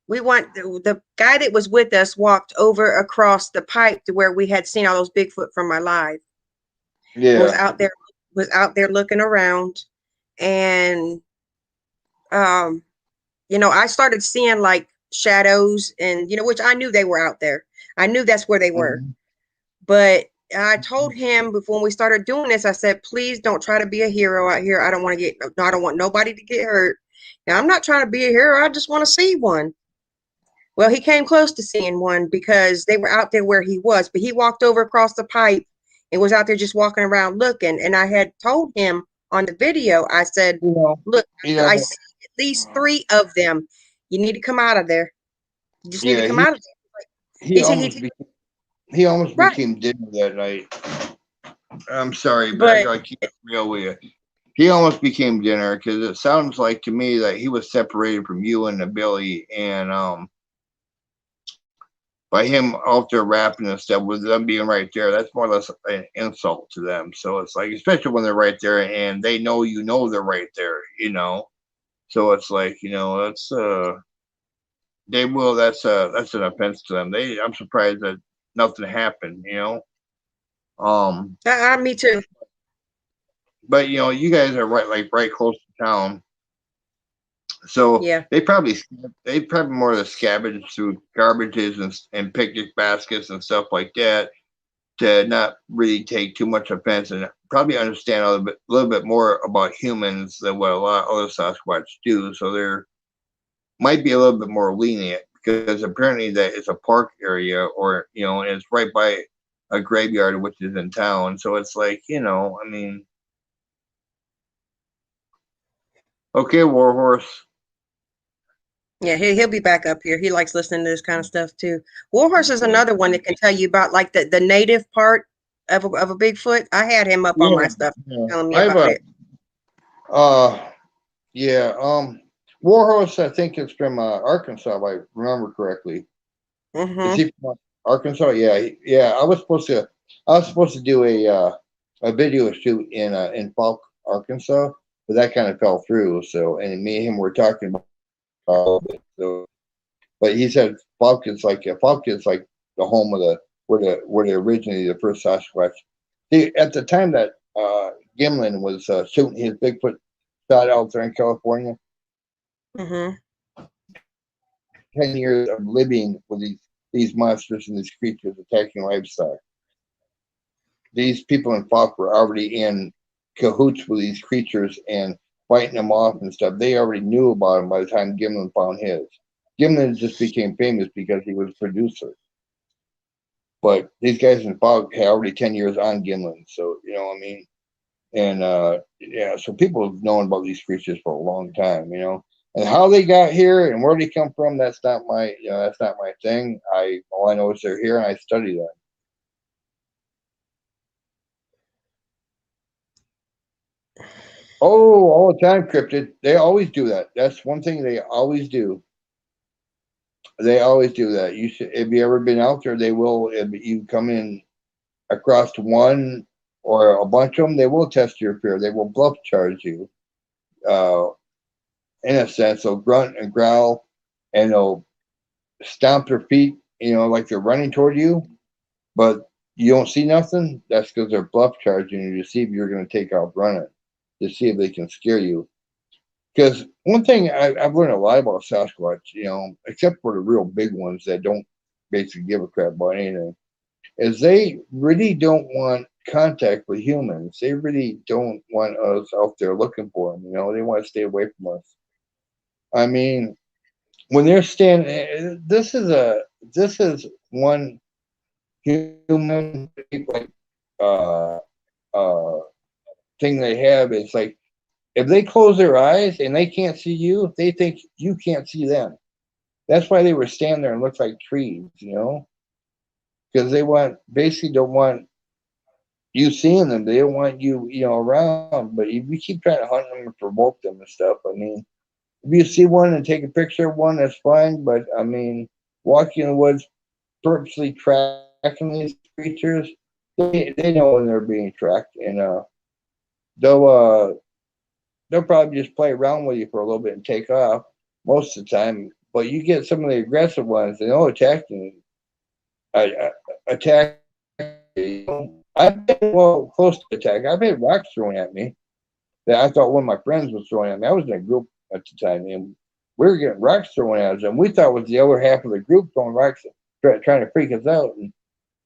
we want the guy that was with us walked over across the pipe to where we had seen all those Bigfoot from my live and yeah. was out there looking around and um I started seeing like shadows and which I knew they were out there. I knew that's where they were. Mhm. But I told him before when we started doing this, I said, please don't try to be a hero out here. I don't want nobody to get hurt. Now I'm not trying to be a hero. I just want to see one. Well, he came close to seeing one because they were out there where he was, but he walked over across the pipe and was out there just walking around looking. And I had told him on the video, I said, You know, look, you I know, see at least three of them. You need to come out of there. You just need to yeah. come out of there. He He said, almost be, he almost right. became dinner that night. I'm sorry, but I But gotta keep it real with you. He almost became dinner because it sounds like to me that he was separated from you and the Billy, and by him out there rapping and stuff with them being right there, that's more or less an insult to them. So it's like, especially when they're right there and they know they're right there. So it's like that's they will. That's an offense to them. I'm surprised that nothing happened. Um, me too. but you guys are right close to town, so Yeah. they probably more of the scavenge through garbages and picnic baskets and stuff like that to not really take too much offense and probably understand a little bit more about humans than what a lot of other Sasquatch do. So they're might be a little bit more lenient because apparently that it's a park area or and it's right by a graveyard which is in town. So it's like I mean, okay, Warhorse. Yeah, he'll be back up here. He likes listening to this kind of stuff too. Warhorse is another one that can tell you about like the native part of a Bigfoot. I had him up on Yeah, my stuff yeah. telling me I've about it. Yeah. Warhorse, I think it's from Arkansas, if I remember correctly. Is Mm-hmm. he from Arkansas? Yeah, yeah. I was supposed to do a video shoot in Falk, Arkansas, but that kind of fell through. So, and me and him were talking about it. So, but he said Falk is like the home of the where the originally the first Sasquatch. See, at the time that Gimlin was shooting his Bigfoot shot out there in California, Mm-hmm. 10 years of living with these monsters and these creatures attacking livestock. These people in Falk were already in cahoots with these creatures and fighting them off and stuff. They already knew about them by the time Gimlin found his. Gimlin just became famous because he was a producer. But these guys in Falk had already 10 years on Gimlin. So, you know what I mean? And yeah, so people have known about these creatures for a long time, you know. And how they got here and where they come from, that's not my thing. All I know is they're here and I study them. Oh, all the time, cryptid. They always do that. That's one thing they always do. They always do that. You should, if you ever been out there, they will. If you come in across one or a bunch of them, they will test your fear. They will bluff charge you. Uh, in a sense, they'll grunt and growl, and they'll stomp their feet. You know, like they're running toward you, but you don't see nothing. That's because they're bluff charging you to see if you're going to take off running, to see if they can scare you. Because one thing I've learned a lot about Sasquatch, you know, except for the real big ones that don't basically give a crap about anything, is they really don't want contact with humans. They really don't want us out there looking for them. You know, they want to stay away from us. I mean, when they're standing, this is one human like uh uh thing they have. It's like if they close their eyes and they can't see you, they think you can't see them. That's why they were standing there and looked like trees, you know, because they basically don't want you seeing them. They don't want you, you know, around. But if you keep trying to hunt them and provoke them and stuff, I mean, if you see one and take a picture of one, that's fine. But I mean, walking in the woods, purposely tracking these creatures, they know when they're being tracked, and they'll uh they'll probably just play around with you for a little bit and take off most of the time. But you get some of the aggressive ones, and they'll attack you. Attack. I've been well close to attack. I've had rocks thrown at me that I thought one of my friends was throwing at me. I was in a group at the time, and we were getting rocks thrown at us, and we thought it was the other half of the group throwing rocks, trying to freak us out. And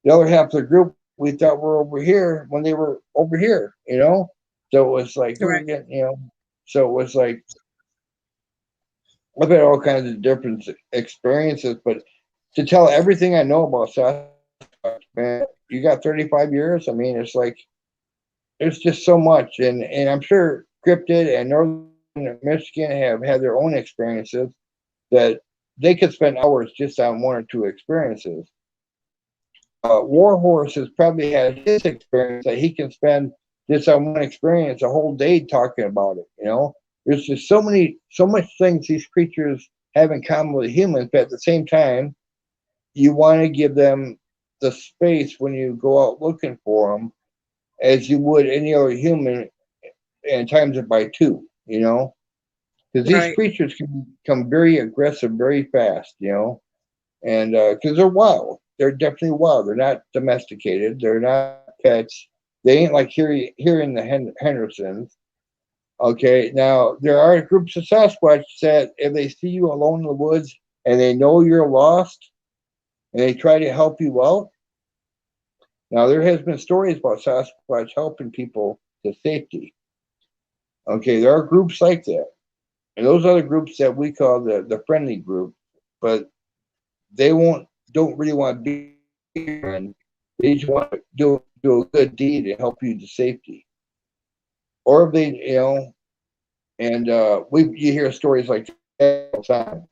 the other half of the group we thought were over here when they were over here, you know. So it was like we were Right. getting, you know. So it was like I've had all kinds of different experiences, but to tell everything I know about Sasquatch, man, you got 35 years. I mean, it's like there's just so much, and I'm sure Cryptid and Northern Michigan have had their own experiences that they could spend hours just on one or two experiences. Warhorse has probably had his experience that he can spend just on one experience a whole day talking about it. You know, there's just so much things these creatures have in common with humans, but at the same time, you want to give them the space when you go out looking for them as you would any other human, and times it by two. You know, because these Right. creatures can become very aggressive very fast. You know, and because they're wild, they're definitely wild. They're not domesticated. They're not pets. They ain't like here in the Hendersons. Okay, now there are groups of Sasquatch that if they see you alone in the woods and they know you're lost and they try to help you out. Now there has been stories about Sasquatch helping people to safety. Okay, there are groups like that, and those other groups that we call the friendly group, but they won't don't really want to be your friend. They just want to do a good deed and help you to safety. Or if they, you know, and we you hear stories like that all the time.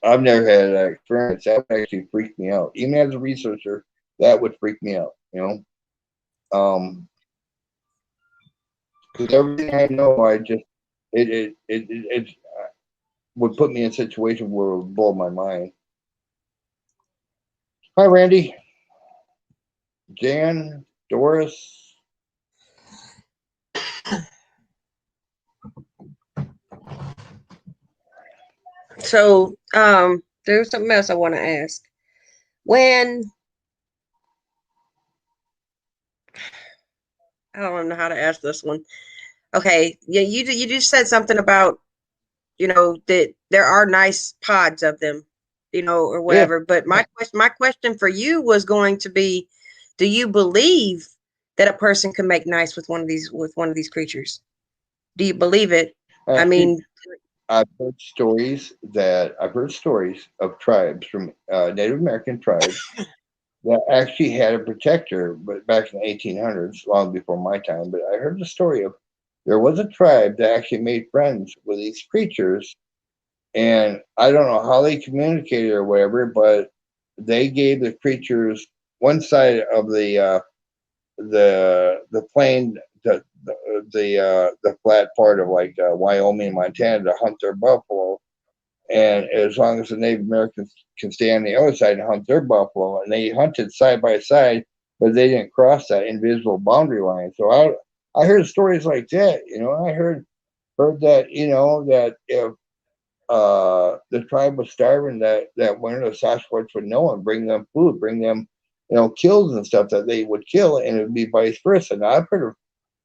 I've never had that experience. That would actually freak me out. Even as a researcher, that would freak me out. You know, because everything I know, I just it would put me in a situation where it would blow my mind. Hi, Randy, Jan, Doris. So, there's something else I want to ask. When I don't know how to ask this one. Okay, yeah, you just said something about that there are nice pods of them, or Yeah, whatever. But my question for you was going to be, do you believe that a person can make nice with one of these creatures? Do you believe it? I actually, mean, I've heard stories of tribes from Native American tribes that actually had a protector, but back in the 1800s, long before my time. But I heard the story of there was a tribe that actually made friends with these creatures, and I don't know how they communicated or whatever, but they gave the creatures one side of the plain, the flat part of like Wyoming, Montana, to hunt their buffalo. And as long as the Native Americans can stay on the other side and hunt their buffalo, and they hunted side by side, but they didn't cross that invisible boundary line. So I heard stories like that. I heard that that if the tribe was starving, that winter the Sasquatch would know and bring them food, bring them kills and stuff that they would kill, and it would be vice versa. Now I've heard of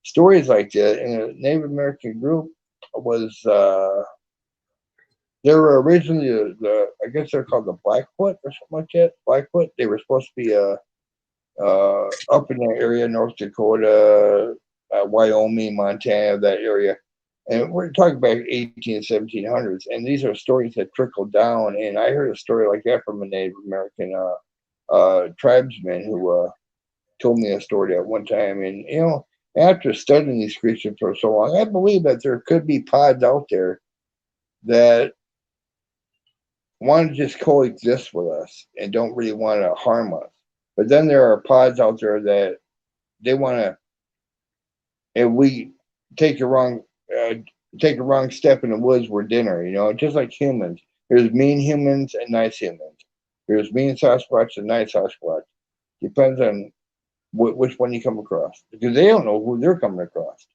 stories like that. And a Native American group was they were originally I guess they're called the Blackfoot or something like that. Blackfoot. They were supposed to be up in that area, North Dakota, Wyoming, Montana, that area. And we're talking about 18, 1700s. And these are stories that trickle down. And I heard a story like that from a Native American tribesman who told me a story at one time. And, after studying these creatures for so long, I believe that there could be pods out there that want to just coexist with us and don't really want to harm us. But then there are pods out there that they want to, if we take a wrong uh, take a wrong step in the woods, we're dinner. Just like humans. There's mean humans and nice humans. There's mean Sasquatch and nice Sasquatch. Depends on which one you come across, because they don't know who they're coming across.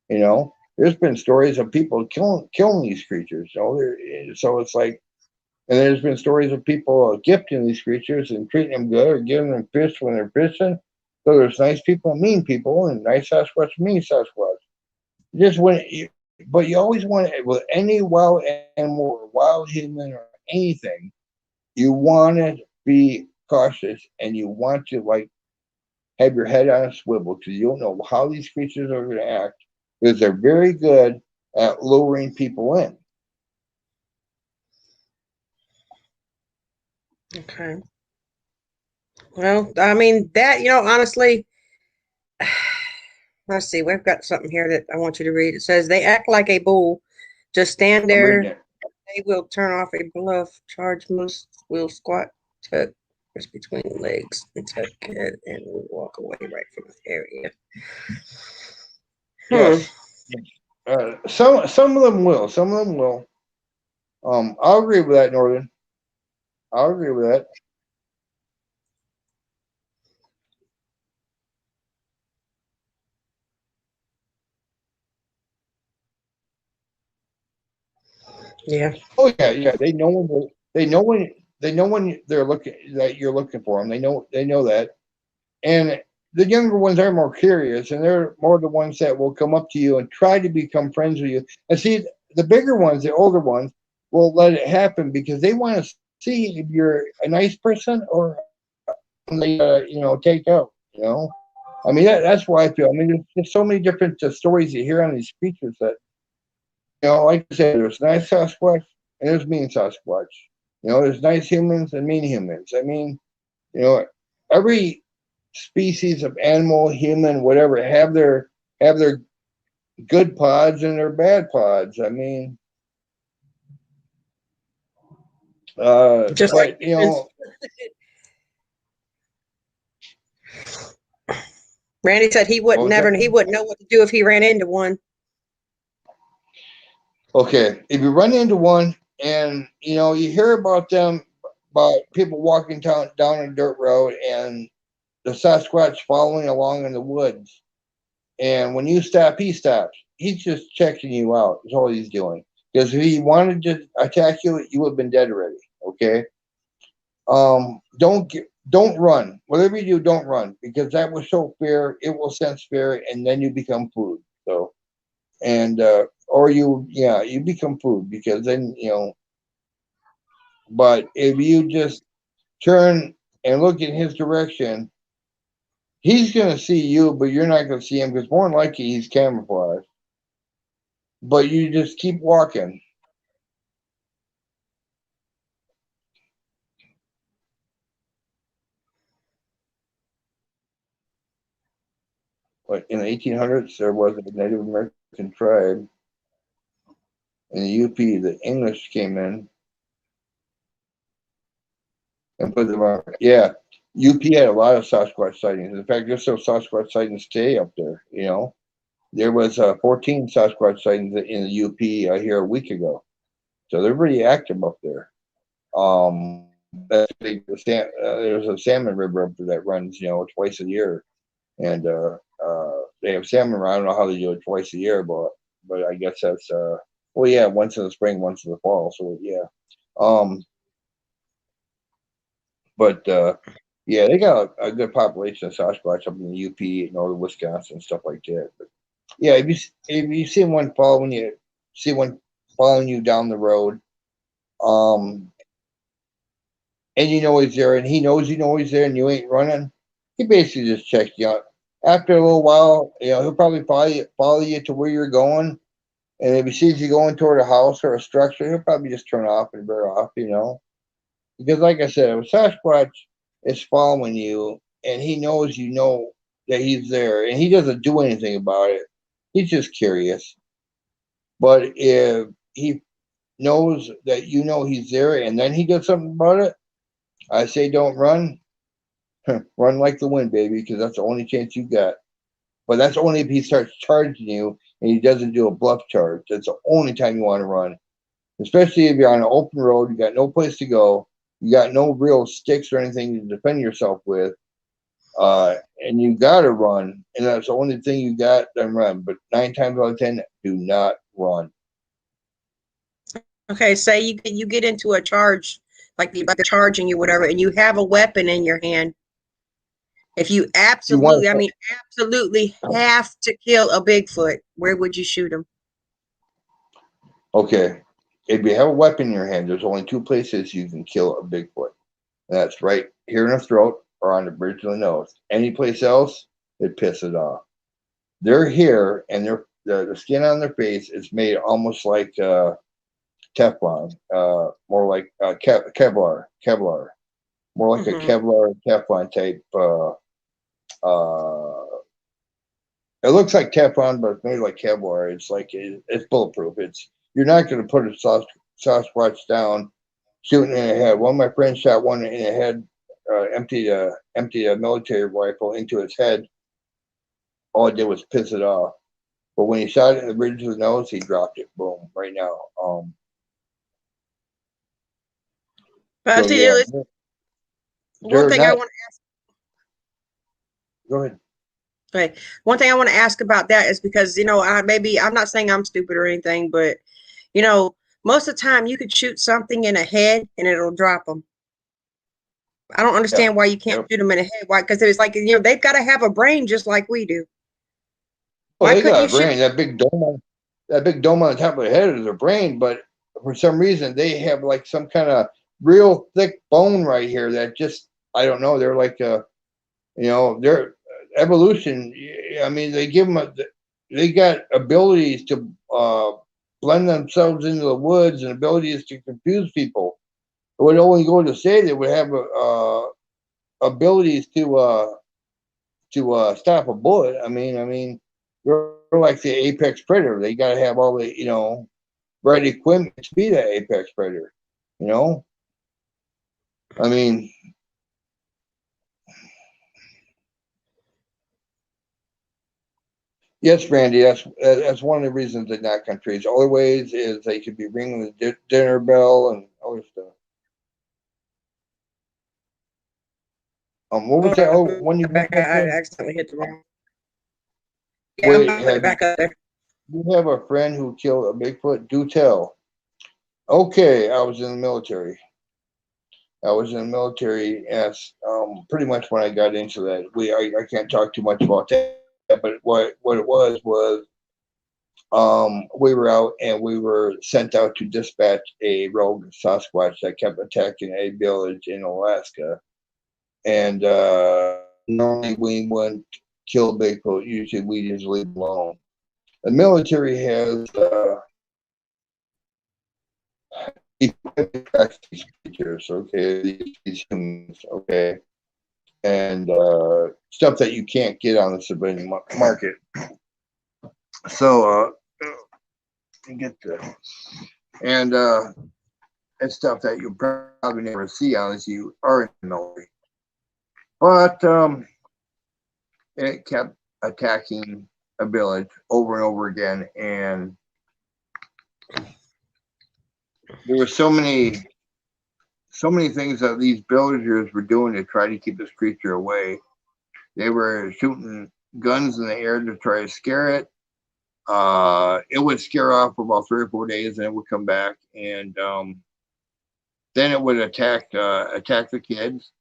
There's been stories of people killing these creatures. So it's like, and there's been stories of people gifting these creatures and treating them good or giving them fish when they're fishing. So there's nice people and mean people, and nice Sasquatch, mean Sasquatch. Just but you always want it with any wild animal or wild human or anything. You want to be cautious, and you want to have your head on a swivel, because you don't know how these creatures are going to act, because they're very good at luring people in. okay. Well, I mean that, honestly, let's see. We've got something here that I want you to read. It says they act like a bull. Just stand I'm reading there. it. They will turn off a bluff. Charge most will squat, tuck between legs, and tuck head, and will walk away right from the area. Yes. Some of them will. Some of them will. I'll agree with that, Northern. I'll agree with that. Yeah. Oh yeah, yeah. They know when they're looking that you're looking for them. They know that. And the younger ones are more curious, and they're more the ones that will come up to you and try to become friends with you. And see, the bigger ones, the older ones, will let it happen because they want to see if you're a nice person or they take out. I mean, that's why I feel. I mean, there's so many different stories you hear on these creatures that, like I said, there's nice Sasquatch and there's mean Sasquatch. There's nice humans and mean humans. I mean, you know, every species of animal, human, whatever, have their good pods and their bad pods. I mean, Just like but humans. Randy said he what wouldn't was that? he wouldn't know what to do if he ran into one. Okay, if you run into one and you hear about them, about people walking down a dirt road and the Sasquatch following along in the woods, and when you stop, he stops. He's just checking you out. That's all he's doing. Because if he wanted to attack you, you would have been dead already. Okay. Don't run. Whatever you do, don't run, because that will show fear. It will sense fear, and then you become food. So, and or you become food, because then But if you just turn and look in his direction, he's gonna see you, but you're not gonna see him, because more than likely he's camouflaged. But you just keep walking. Like in the 1800s, there was a Native American tribe in the UP. The English came in and put them on. Yeah, UP had a lot of Sasquatch sightings. In fact, there's still Sasquatch sightings today up there. There was 14 Sasquatch sightings in the UP here a week ago. So they're pretty active up there. There's a salmon river up there that runs, twice a year, and they have salmon. I don't know how they do it twice a year, but I guess that's well, yeah, once in the spring, once in the fall. So yeah, um, but yeah, they got a good population of Sasquatch up in the UP, northern Wisconsin, stuff like that. But yeah, if you see one following you down the road, um, and you know he's there, and he knows you know he's there, and you ain't running, he basically just checks you out. After a little while, he'll probably follow you to where you're going, and if he sees you going toward a house or a structure, he'll probably just turn off and veer off. Because, like I said, if Sasquatch is following you, and he knows you know that he's there, and he doesn't do anything about it, he's just curious. But if he knows that you know he's there, and then he does something about it, I say don't run. Run like the wind, baby, because that's the only chance you got. But that's only if he starts charging you and he doesn't do a bluff charge. That's the only time you want to run. Especially if you're on an open road, you got no place to go, you got no real sticks or anything to defend yourself with, and you gotta run, and that's the only thing you got, then run. But 9 times out of 10, do not run. Okay, say you get into a charge, like they're charging you, whatever, and you have a weapon in your hand. If you You want absolutely, I mean, absolutely have to kill a Bigfoot, where would you shoot him? okay. If you have a weapon in your hand, there's only two places you can kill a Bigfoot. That's right here in the throat or on the bridge of the nose. Any place else, it pisses off. They're here, and the skin on their face is made almost like Teflon, more like Kevlar, more like a Hmm. Kevlar Teflon type. Uh, it looks like Teflon, but it's made like Kevlar. It's bulletproof. You're not going to put a Sasquatch down shooting in the head. One of my friends shot one in the head, emptied a military rifle into its head. All it did was piss it off. But when he shot it in the bridge of the nose, he dropped it. Boom, right now. But I So see, yeah, one they're thing I not. want Go ahead. Okay. One thing I want to ask about that is because, I'm not saying I'm stupid or anything, but, you know, most of the time you could shoot something in a head and it'll drop them. I don't Yeah. understand why you can't Yep. shoot them in the head. Why? Because it's like, they've got to have a brain just like we do. Well, Why they couldn't got you a shoot? brain. That big dome on the top of the head is a brain, but for some reason they have like some kind of real thick bone right here that just, I don't know. They're like their evolution. I mean, they got abilities to blend themselves into the woods and abilities to confuse people. It would only go to say they would have abilities to stop a bullet. I mean, they're like the apex predator. They got to have all the right equipment to be that apex predator. You know, I mean, Yes, Randy. That's one of the reasons they knock on trees. Other ways is they could be ringing the dinner bell and other stuff. What was that? Oh, when you Back, have a I friend? accidentally hit the wrong. Yeah, I'm Wait, gonna put it have back up there. you have a friend who killed a Bigfoot? Do tell. Okay, I was in the military. I was in the military as pretty much when I got into that. I can't talk too much about that, but what it was we were out and we were sent out to dispatch a rogue Sasquatch that kept attacking a village in Alaska. And normally we wouldn't kill Bigfoot. Usually we just leave them alone. The military has these creatures, okay, these humans, okay, and stuff that you can't get on the civilian market. So get the and it's stuff that you probably never see unless you are in the military. But it kept attacking a village over and over again, and there were so many things that these villagers were doing to try to keep this creature away. They were shooting guns in the air to try to scare it. It would scare off for about 3 or 4 days, and it would come back, and then it would attack the kids.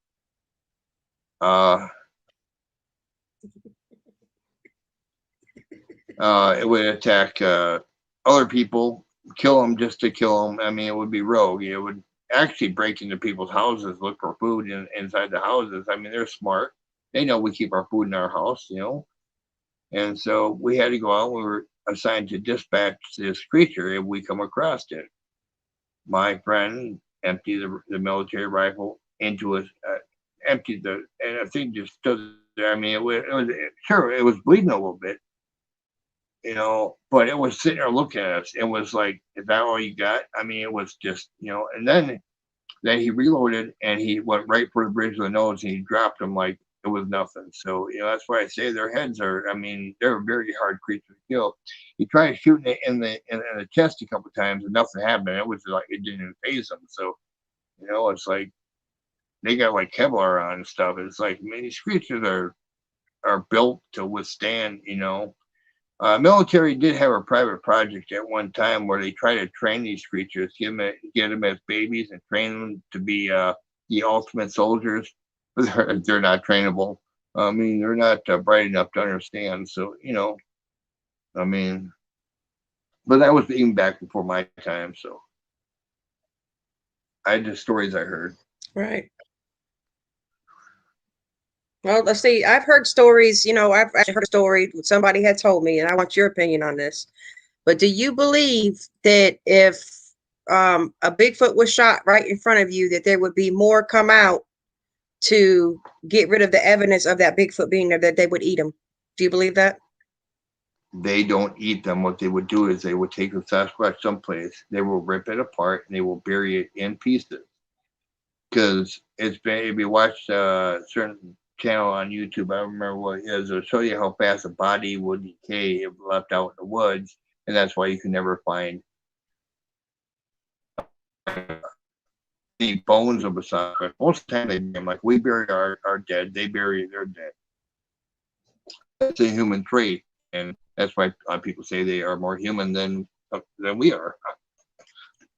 It would attack other people, kill them just to kill them. I mean, it would be rogue. It would actually break into people's houses, look for food inside the houses. I mean, they're smart. They know we keep our food in our house, And so we had to go out. We were assigned to dispatch this creature if we come across it. My friend emptied the military rifle into it, emptied and the thing just stood there. I mean, it was sure it was bleeding a little bit, but it was sitting there looking at us. It was like, is that all you got? I mean, it was just, and then he reloaded and he went right for the bridge of the nose and he dropped him like it was nothing. So, that's why I say their heads are, I mean, they're a very hard creature to kill. He tried shooting it in the chest a couple of times and nothing happened. It was like, it didn't phase them. So, it's like they got like Kevlar on and stuff. It's like, man, these creatures are built to withstand. Military did have a private project at one time where they try to train these creatures, get them as babies and train them to be the ultimate soldiers. But they're not trainable. I mean, they're not bright enough to understand. So, I mean, but that was even back before my time. So I had the stories I heard. Right. Well, let's see. I've heard stories, I've actually heard a story somebody had told me, and I want your opinion on this. But do you believe that if a Bigfoot was shot right in front of you, that there would be more come out to get rid of the evidence of that Bigfoot being there, that they would eat him? Do you believe that? They don't eat them. What they would do is they would take the Sasquatch someplace, they will rip it apart, and they will bury it in pieces. Because it's been, if you watch a certain channel on YouTube, I don't remember what it is, it'll show you how fast a body would decay if left out in the woods, and that's why you can never find the bones of a Sasquatch. Most of the time, like we bury our dead, they bury their dead. That's a human trait, and that's why people say they are more human than we are,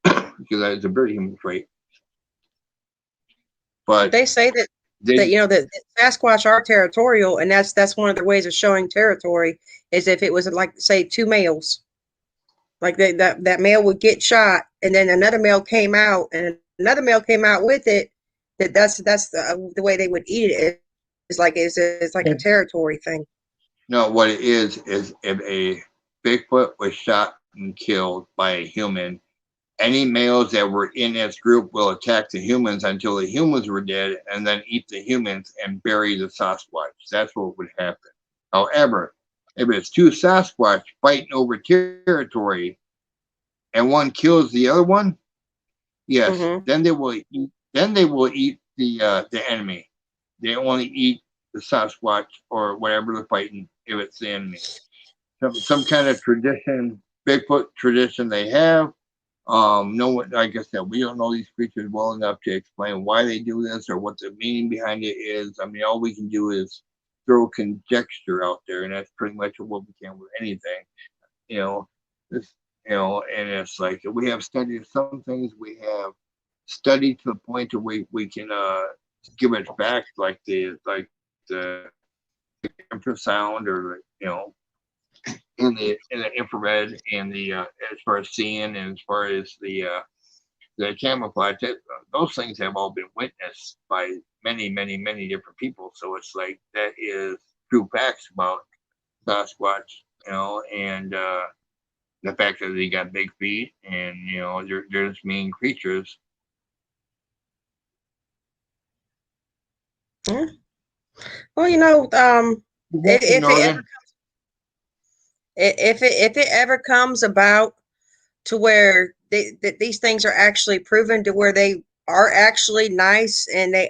because that is a very human trait. But They say that they that Sasquatch are territorial, and that's one of their ways of showing territory is if it was like, say, two males, like that male would get shot, and then another male came out, and another male came out with it. That's the way they would eat it. It's like a territory thing. no, what it is if a Bigfoot was shot and killed by a human, any males that were in this group will attack the humans until the humans were dead and then eat the humans and bury the Sasquatch. That's what would happen. However, if it's two Sasquatch fighting over territory and one kills the other one, yes, then they will eat. Then they will eat the enemy. They only eat the Sasquatch or whatever they're fighting if it's the enemy. some kind of tradition, Bigfoot tradition they have. No one, like I said, we don't know these creatures well enough to explain why they do this or what the meaning behind it is. I mean, all we can do is throw conjecture out there, and that's pretty much what we can with anything. You know, this, and it's like we have studied some things. We have studied to the point where we can give it back, like the infrasound, or in the infrared, and the as far as seeing, and as far as the camouflage, those things have all been witnessed by many different people. So it's like that is true facts about Sasquatch, and the fact that they got big feet, and they're just mean creatures. Yeah. Well, if it ever if it ever comes about to where these things are actually proven to where they are actually nice, and they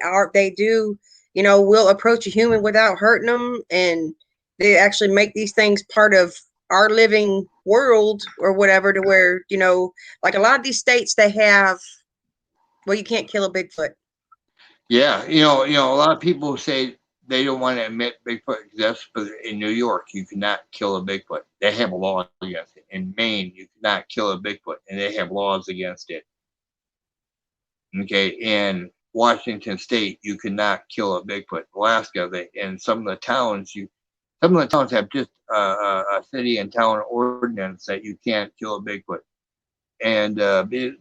do, will approach a human without hurting them, and they actually make these things part of our living world or whatever, to where, like a lot of these states, they have, well, you can't kill a Bigfoot. Yeah, a lot of people say they don't want to admit Bigfoot exists, but in New York, you cannot kill a Bigfoot. They have a law against it. In Maine, you cannot kill a Bigfoot, and they have laws against it. Okay, in Washington State, you cannot kill a Bigfoot. Alaska, and some of the towns have just a city and town ordinance that you can't kill a Bigfoot, and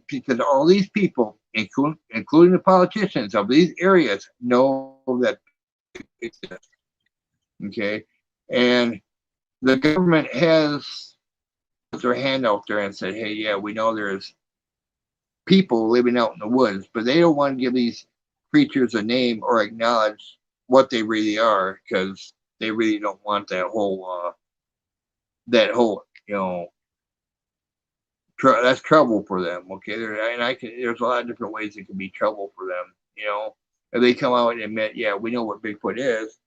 because all these people, including the politicians of these areas, know that exists. Okay, and the government has put their hand out there and said, "Hey, yeah, we know there's people living out in the woods, but they don't want to give these creatures a name or acknowledge what they really are, because they really don't want that whole that's trouble for them." Okay, there's a lot of different ways it can be trouble for them. If they come out and admit, yeah, we know what Bigfoot is,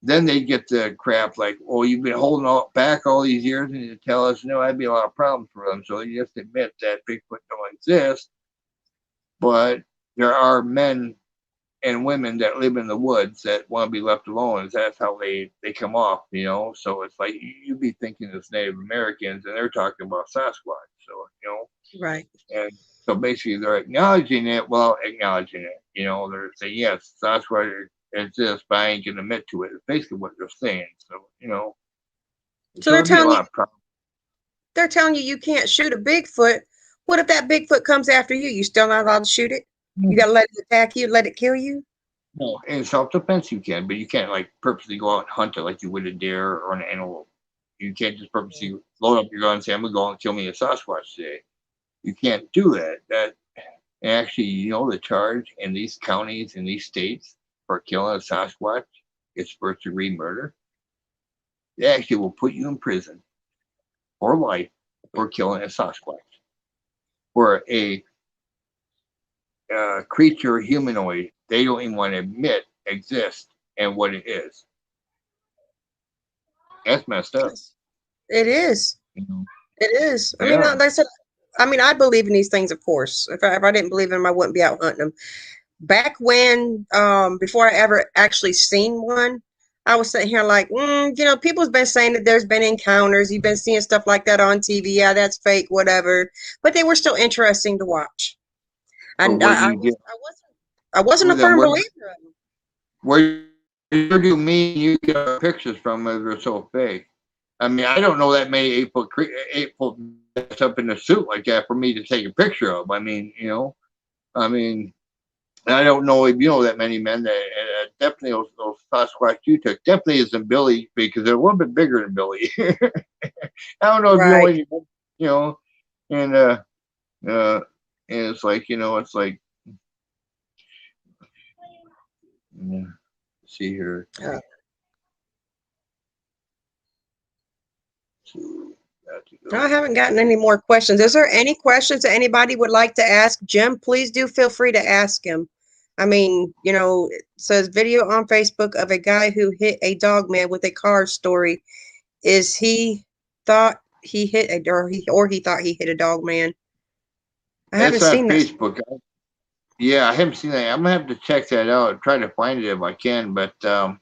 then they get the crap like, "Oh, you've been holding back all these years, and you tell us." No, that'd be a lot of problems for them. So they just admit that Bigfoot don't exist, but there are men and women that live in the woods that want to be left alone. And that's how they come off. So it's like you'd be thinking it's Native Americans, and they're talking about Sasquatch. So Right. and so basically they're acknowledging it without acknowledging it. They're saying, yes, Sasquatch exists, but I ain't gonna admit to it. It's basically what they're saying. So So there'd be a lot of problems. they're telling you you can't shoot a Bigfoot. What if that Bigfoot comes after you? You still not allowed to shoot it? You gotta let it attack you, let it kill you? No, in self-defense you can, but you can't like purposely go out and hunt it like you would a deer or an antelope. You can't just purposely load up your gun and say, "I'm gonna go and kill me a Sasquatch today." You can't do that. That actually, the charge in these counties, in these states, for killing a Sasquatch is first-degree murder. They actually will put you in prison for life for killing a Sasquatch, for a creature, humanoid they don't even want to admit exists and what it is. That's messed up. It is. It is. I mean, Yeah. like I said, I believe in these things, of course. If I didn't believe in them, I wouldn't be out hunting them. Back when, before I ever actually seen one, I was sitting here like, people's been saying that there's been encounters. You've been seeing stuff like that on TV. Yeah, that's fake, whatever. But they were still interesting to watch. And I wasn't a firm believer of them. Where do me and you get pictures from if they're so fake? I mean, I don't know that many 8-foot up in a suit like that for me to take a picture of. I mean, I don't know if you know that many men that definitely those Sasquatch you took definitely isn't Billy, because they're a little bit bigger than Billy. I don't know if you know any, and it's like it's like see here. I haven't gotten any more questions. Is there any questions that anybody would like to ask Jim? Please do feel free to ask him. I mean, it says video on Facebook of a guy who hit a dog man with a car story is he thought he hit a or he thought he hit a dog man. I haven't It's on seen that. Facebook. Yeah, I haven't seen that. I'm gonna have to check that out. Try to find it if I can, but I'm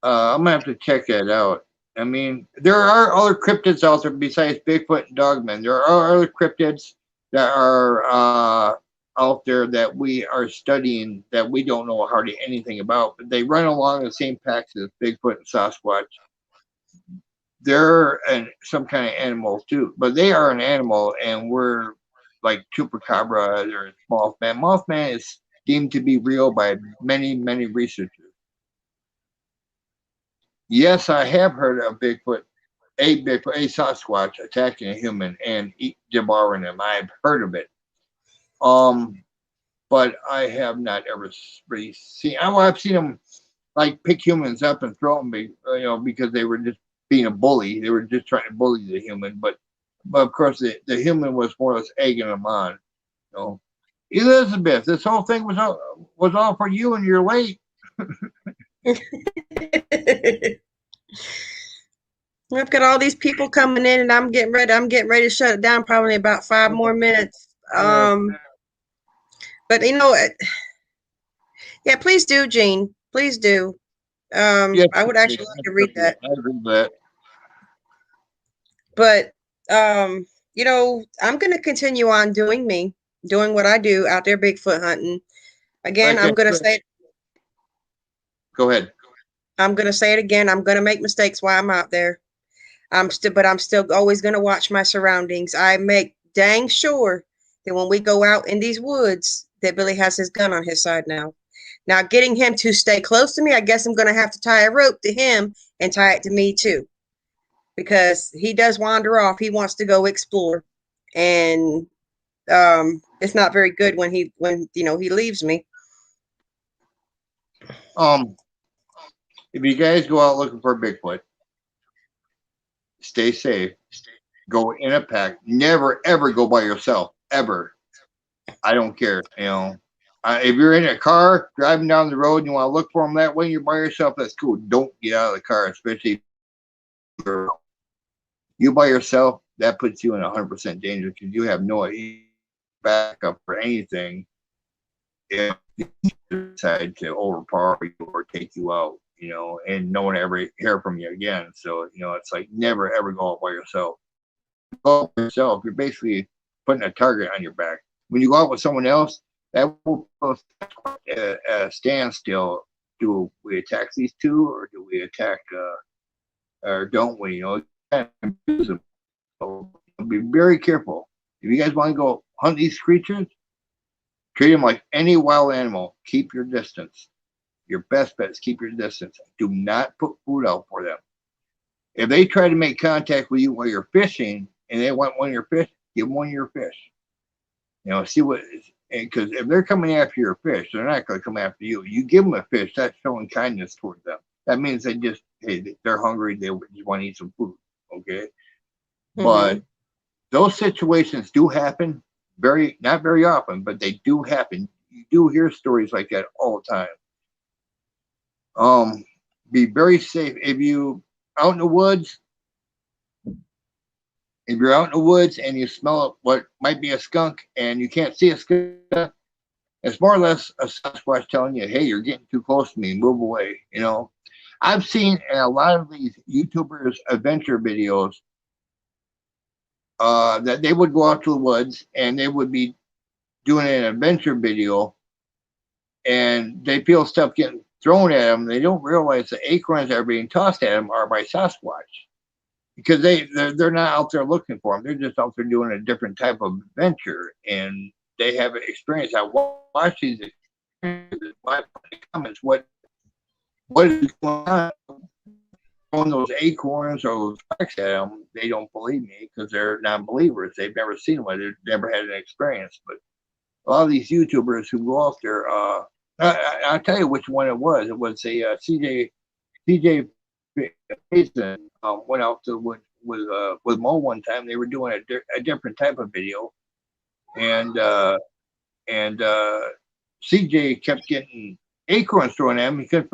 gonna have to check that out. I mean, there are other cryptids out there besides Bigfoot and Dogman. There are other cryptids that are out there that we are studying that we don't know hardly anything about, but they run along the same packs as Bigfoot and Sasquatch. They're some kind of animal too, but they are an animal, and we're like chupacabra or Mothman. Mothman is deemed to be real by many researchers. Yes, I have heard of Bigfoot, a Sasquatch attacking a human and devouring him. I've heard of it. But I have not ever really seen. I've seen them like pick humans up and throw them, because they were just being a bully. They were just trying to bully the human, but of course the human was more or less egging them on. Elizabeth, this whole thing was all for you, and you're late. I've got all these people coming in, and I'm getting ready to shut it down. Probably about 5 more minutes. But yeah, please do, Gene. Please do. Yes, I would actually like to read that. I agree with that. But I'm going to continue on doing what I do out there Bigfoot hunting. Again, Okay. I'm going to say. Go ahead. I'm going to say it again. I'm going to make mistakes while I'm out there. But I'm still always going to watch my surroundings. I make dang sure that when we go out in these woods, that Billy has his gun on his side now. Now, getting him to stay close to me, I guess I'm going to have to tie a rope to him and tie it to me too, because he does wander off. He wants to go explore, and it's not very good when he leaves me. If you guys go out looking for Bigfoot, stay safe. Go in a pack. Never ever go by yourself. Ever. I don't care. If you're in a car driving down the road and you want to look for them that way, you're by yourself. That's cool. Don't get out of the car, especially if you by yourself. That puts you in 100% danger because you have no backup for anything if you decide to overpower you or take you out. And no one ever hear from you again. So, it's like never ever go out by yourself. Go out by yourself, you're basically putting a target on your back. When you go out with someone else, that will put a standstill. Do we attack these two, or do we attack, or don't we? So be very careful. If you guys want to go hunt these creatures, treat them like any wild animal. Keep your distance. Your best bet is keep your distance. Do not put food out for them. If they try to make contact with you while you're fishing and they want one of your fish, give them one of your fish. See what, because if they're coming after your fish, they're not going to come after you. You give them a fish, that's showing kindness towards them. That means they're hungry, they just want to eat some food. Okay. Mm-hmm. But those situations do happen not very often, but they do happen. You do hear stories like that all the time. Be very safe. If you're out in the woods and you smell what might be a skunk and you can't see a skunk, it's more or less a Sasquatch telling you, hey, you're getting too close to me, move away. I've seen a lot of these YouTubers adventure videos that they would go out to the woods and they would be doing an adventure video and they feel stuff getting thrown at them. They don't realize the acorns that are being tossed at them are by Sasquatch, because they're not out there looking for them. They're just out there doing a different type of adventure, and they have experience. I watch these experiences. My comments, what is going on? On those acorns or those tracks at them, they don't believe me because they're non-believers. They've never seen one. They've never had an experience. But a lot of these YouTubers who go out there, I'll tell you which one it was. It was a CJ Mason went out to with Mo one time. They were doing a different type of video, and CJ kept getting acorns thrown at him. He couldn't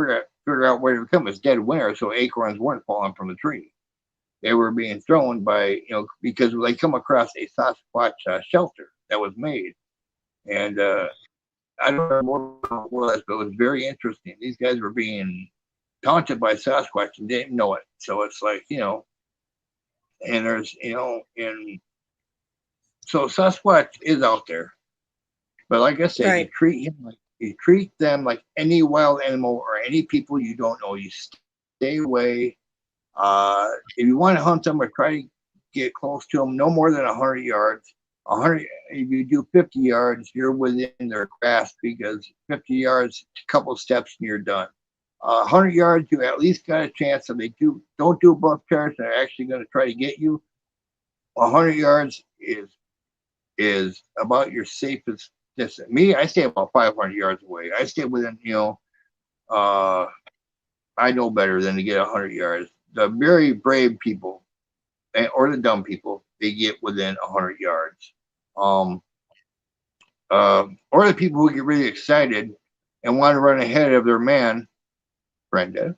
figure out where to come. It's dead winter, so acorns weren't falling from the tree. They were being thrown by, because they come across a Sasquatch shelter that was made. And I don't know what it was, but it was very interesting. These guys were being taunted by Sasquatch and didn't know it. So it's like, and there's, and so Sasquatch is out there. But like I said, Right. you treat them like any wild animal or any people you don't know. You stay away. If you want to hunt them or try to get close to them, no more than 100 yards. 100. If you do 50 yards, you're within their grasp, because 50 yards, a couple steps, and you're done. 100 yards, you at least got a chance. If they don't do a buck charge, they're actually going to try to get you. 100 yards is about your safest distance. Me, I stay about 500 yards away. I stay within, I know better than to get 100 yards. The very brave people, or the dumb people, they get within 100 yards. Or the people who get really excited and want to run ahead of their man, Brenda.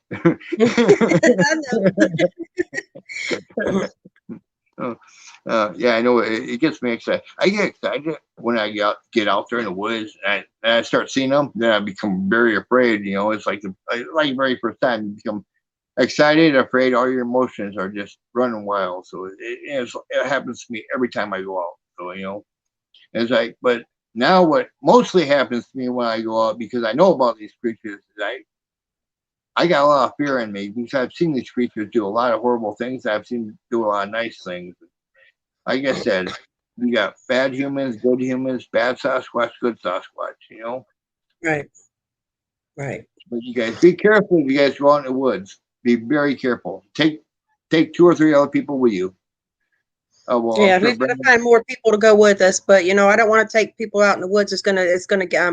Yeah, I know it gets me excited. I get excited when I get out there in the woods and I start seeing them. Then I become very afraid. It's like the very first time you become excited, afraid. All your emotions are just running wild. So it happens to me every time I go out. So it's like, but now what mostly happens to me when I go out, because I know about these creatures, is I got a lot of fear in me, because I've seen these creatures do a lot of horrible things. I've seen them do a lot of nice things. Like I said, you got bad humans, good humans, bad Sasquatch, good Sasquatch, Right. Right. But you guys be careful if you guys go out in the woods. Be very careful. Take 2 or 3 other people with you. Well, Yeah, I'm sure we've got to Brandon. find more people to go with us, but I don't want to take people out in the woods. It's gonna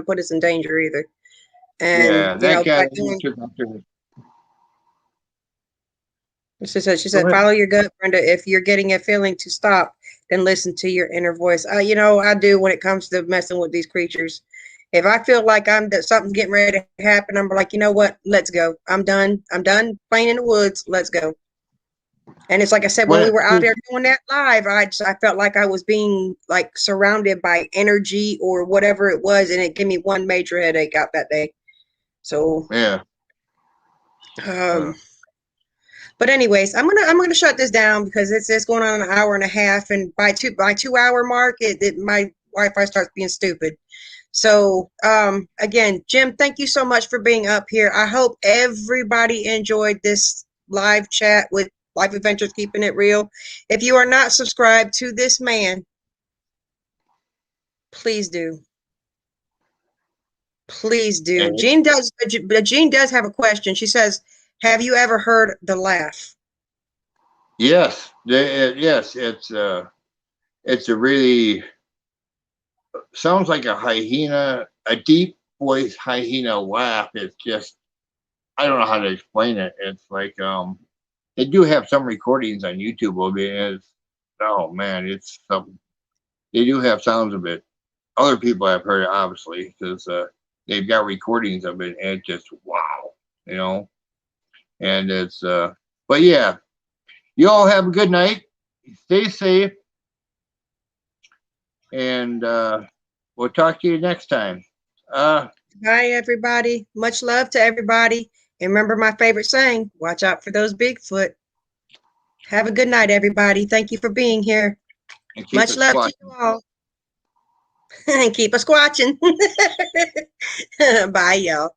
put us in danger either. And Yeah, that guy by that doing, took out there. she Go said, ahead. follow your gut, Brenda. If you're getting a feeling to stop, then listen to your inner voice. I do when it comes to messing with these creatures. If I feel like something's getting ready to happen, I'm like, you know what? Let's go. I'm done. I'm done playing in the woods. Let's go. And it's like I said, when we Well, were out there doing that live, I felt like I was being like surrounded by energy or whatever it was, and it gave me one major headache out that day. So, yeah. um, but anyways, I'm gonna shut this down because it's going on an hour and a half, and by 2 hour mark, my Wi-Fi starts being stupid. So, again, Jim, thank you so much for being up here. I hope everybody enjoyed this live chat with Life Adventures Keeping It Real. If you are not subscribed to this man, please do. Please do. And Jean does have a question. She says, "Have you ever heard the laugh?" yes, yes, it's a really, sounds like a hyena, a deep voice hyena laugh. It's just, I don't know how to explain it. It's like they do have some recordings on YouTube of it. And oh man, it's something. They do have sounds of it. Other people have heard it, obviously, because they've got recordings of it, and it's just wow, you know. And it's but yeah, you all have a good night. Stay safe, and we'll talk to you next time. Bye, everybody. Much love to everybody. And remember my favorite saying, watch out for those Bigfoot. Have a good night, everybody. Thank you for being here. And keep Much it love to you squatching. all. And keep a squatching. Bye, y'all.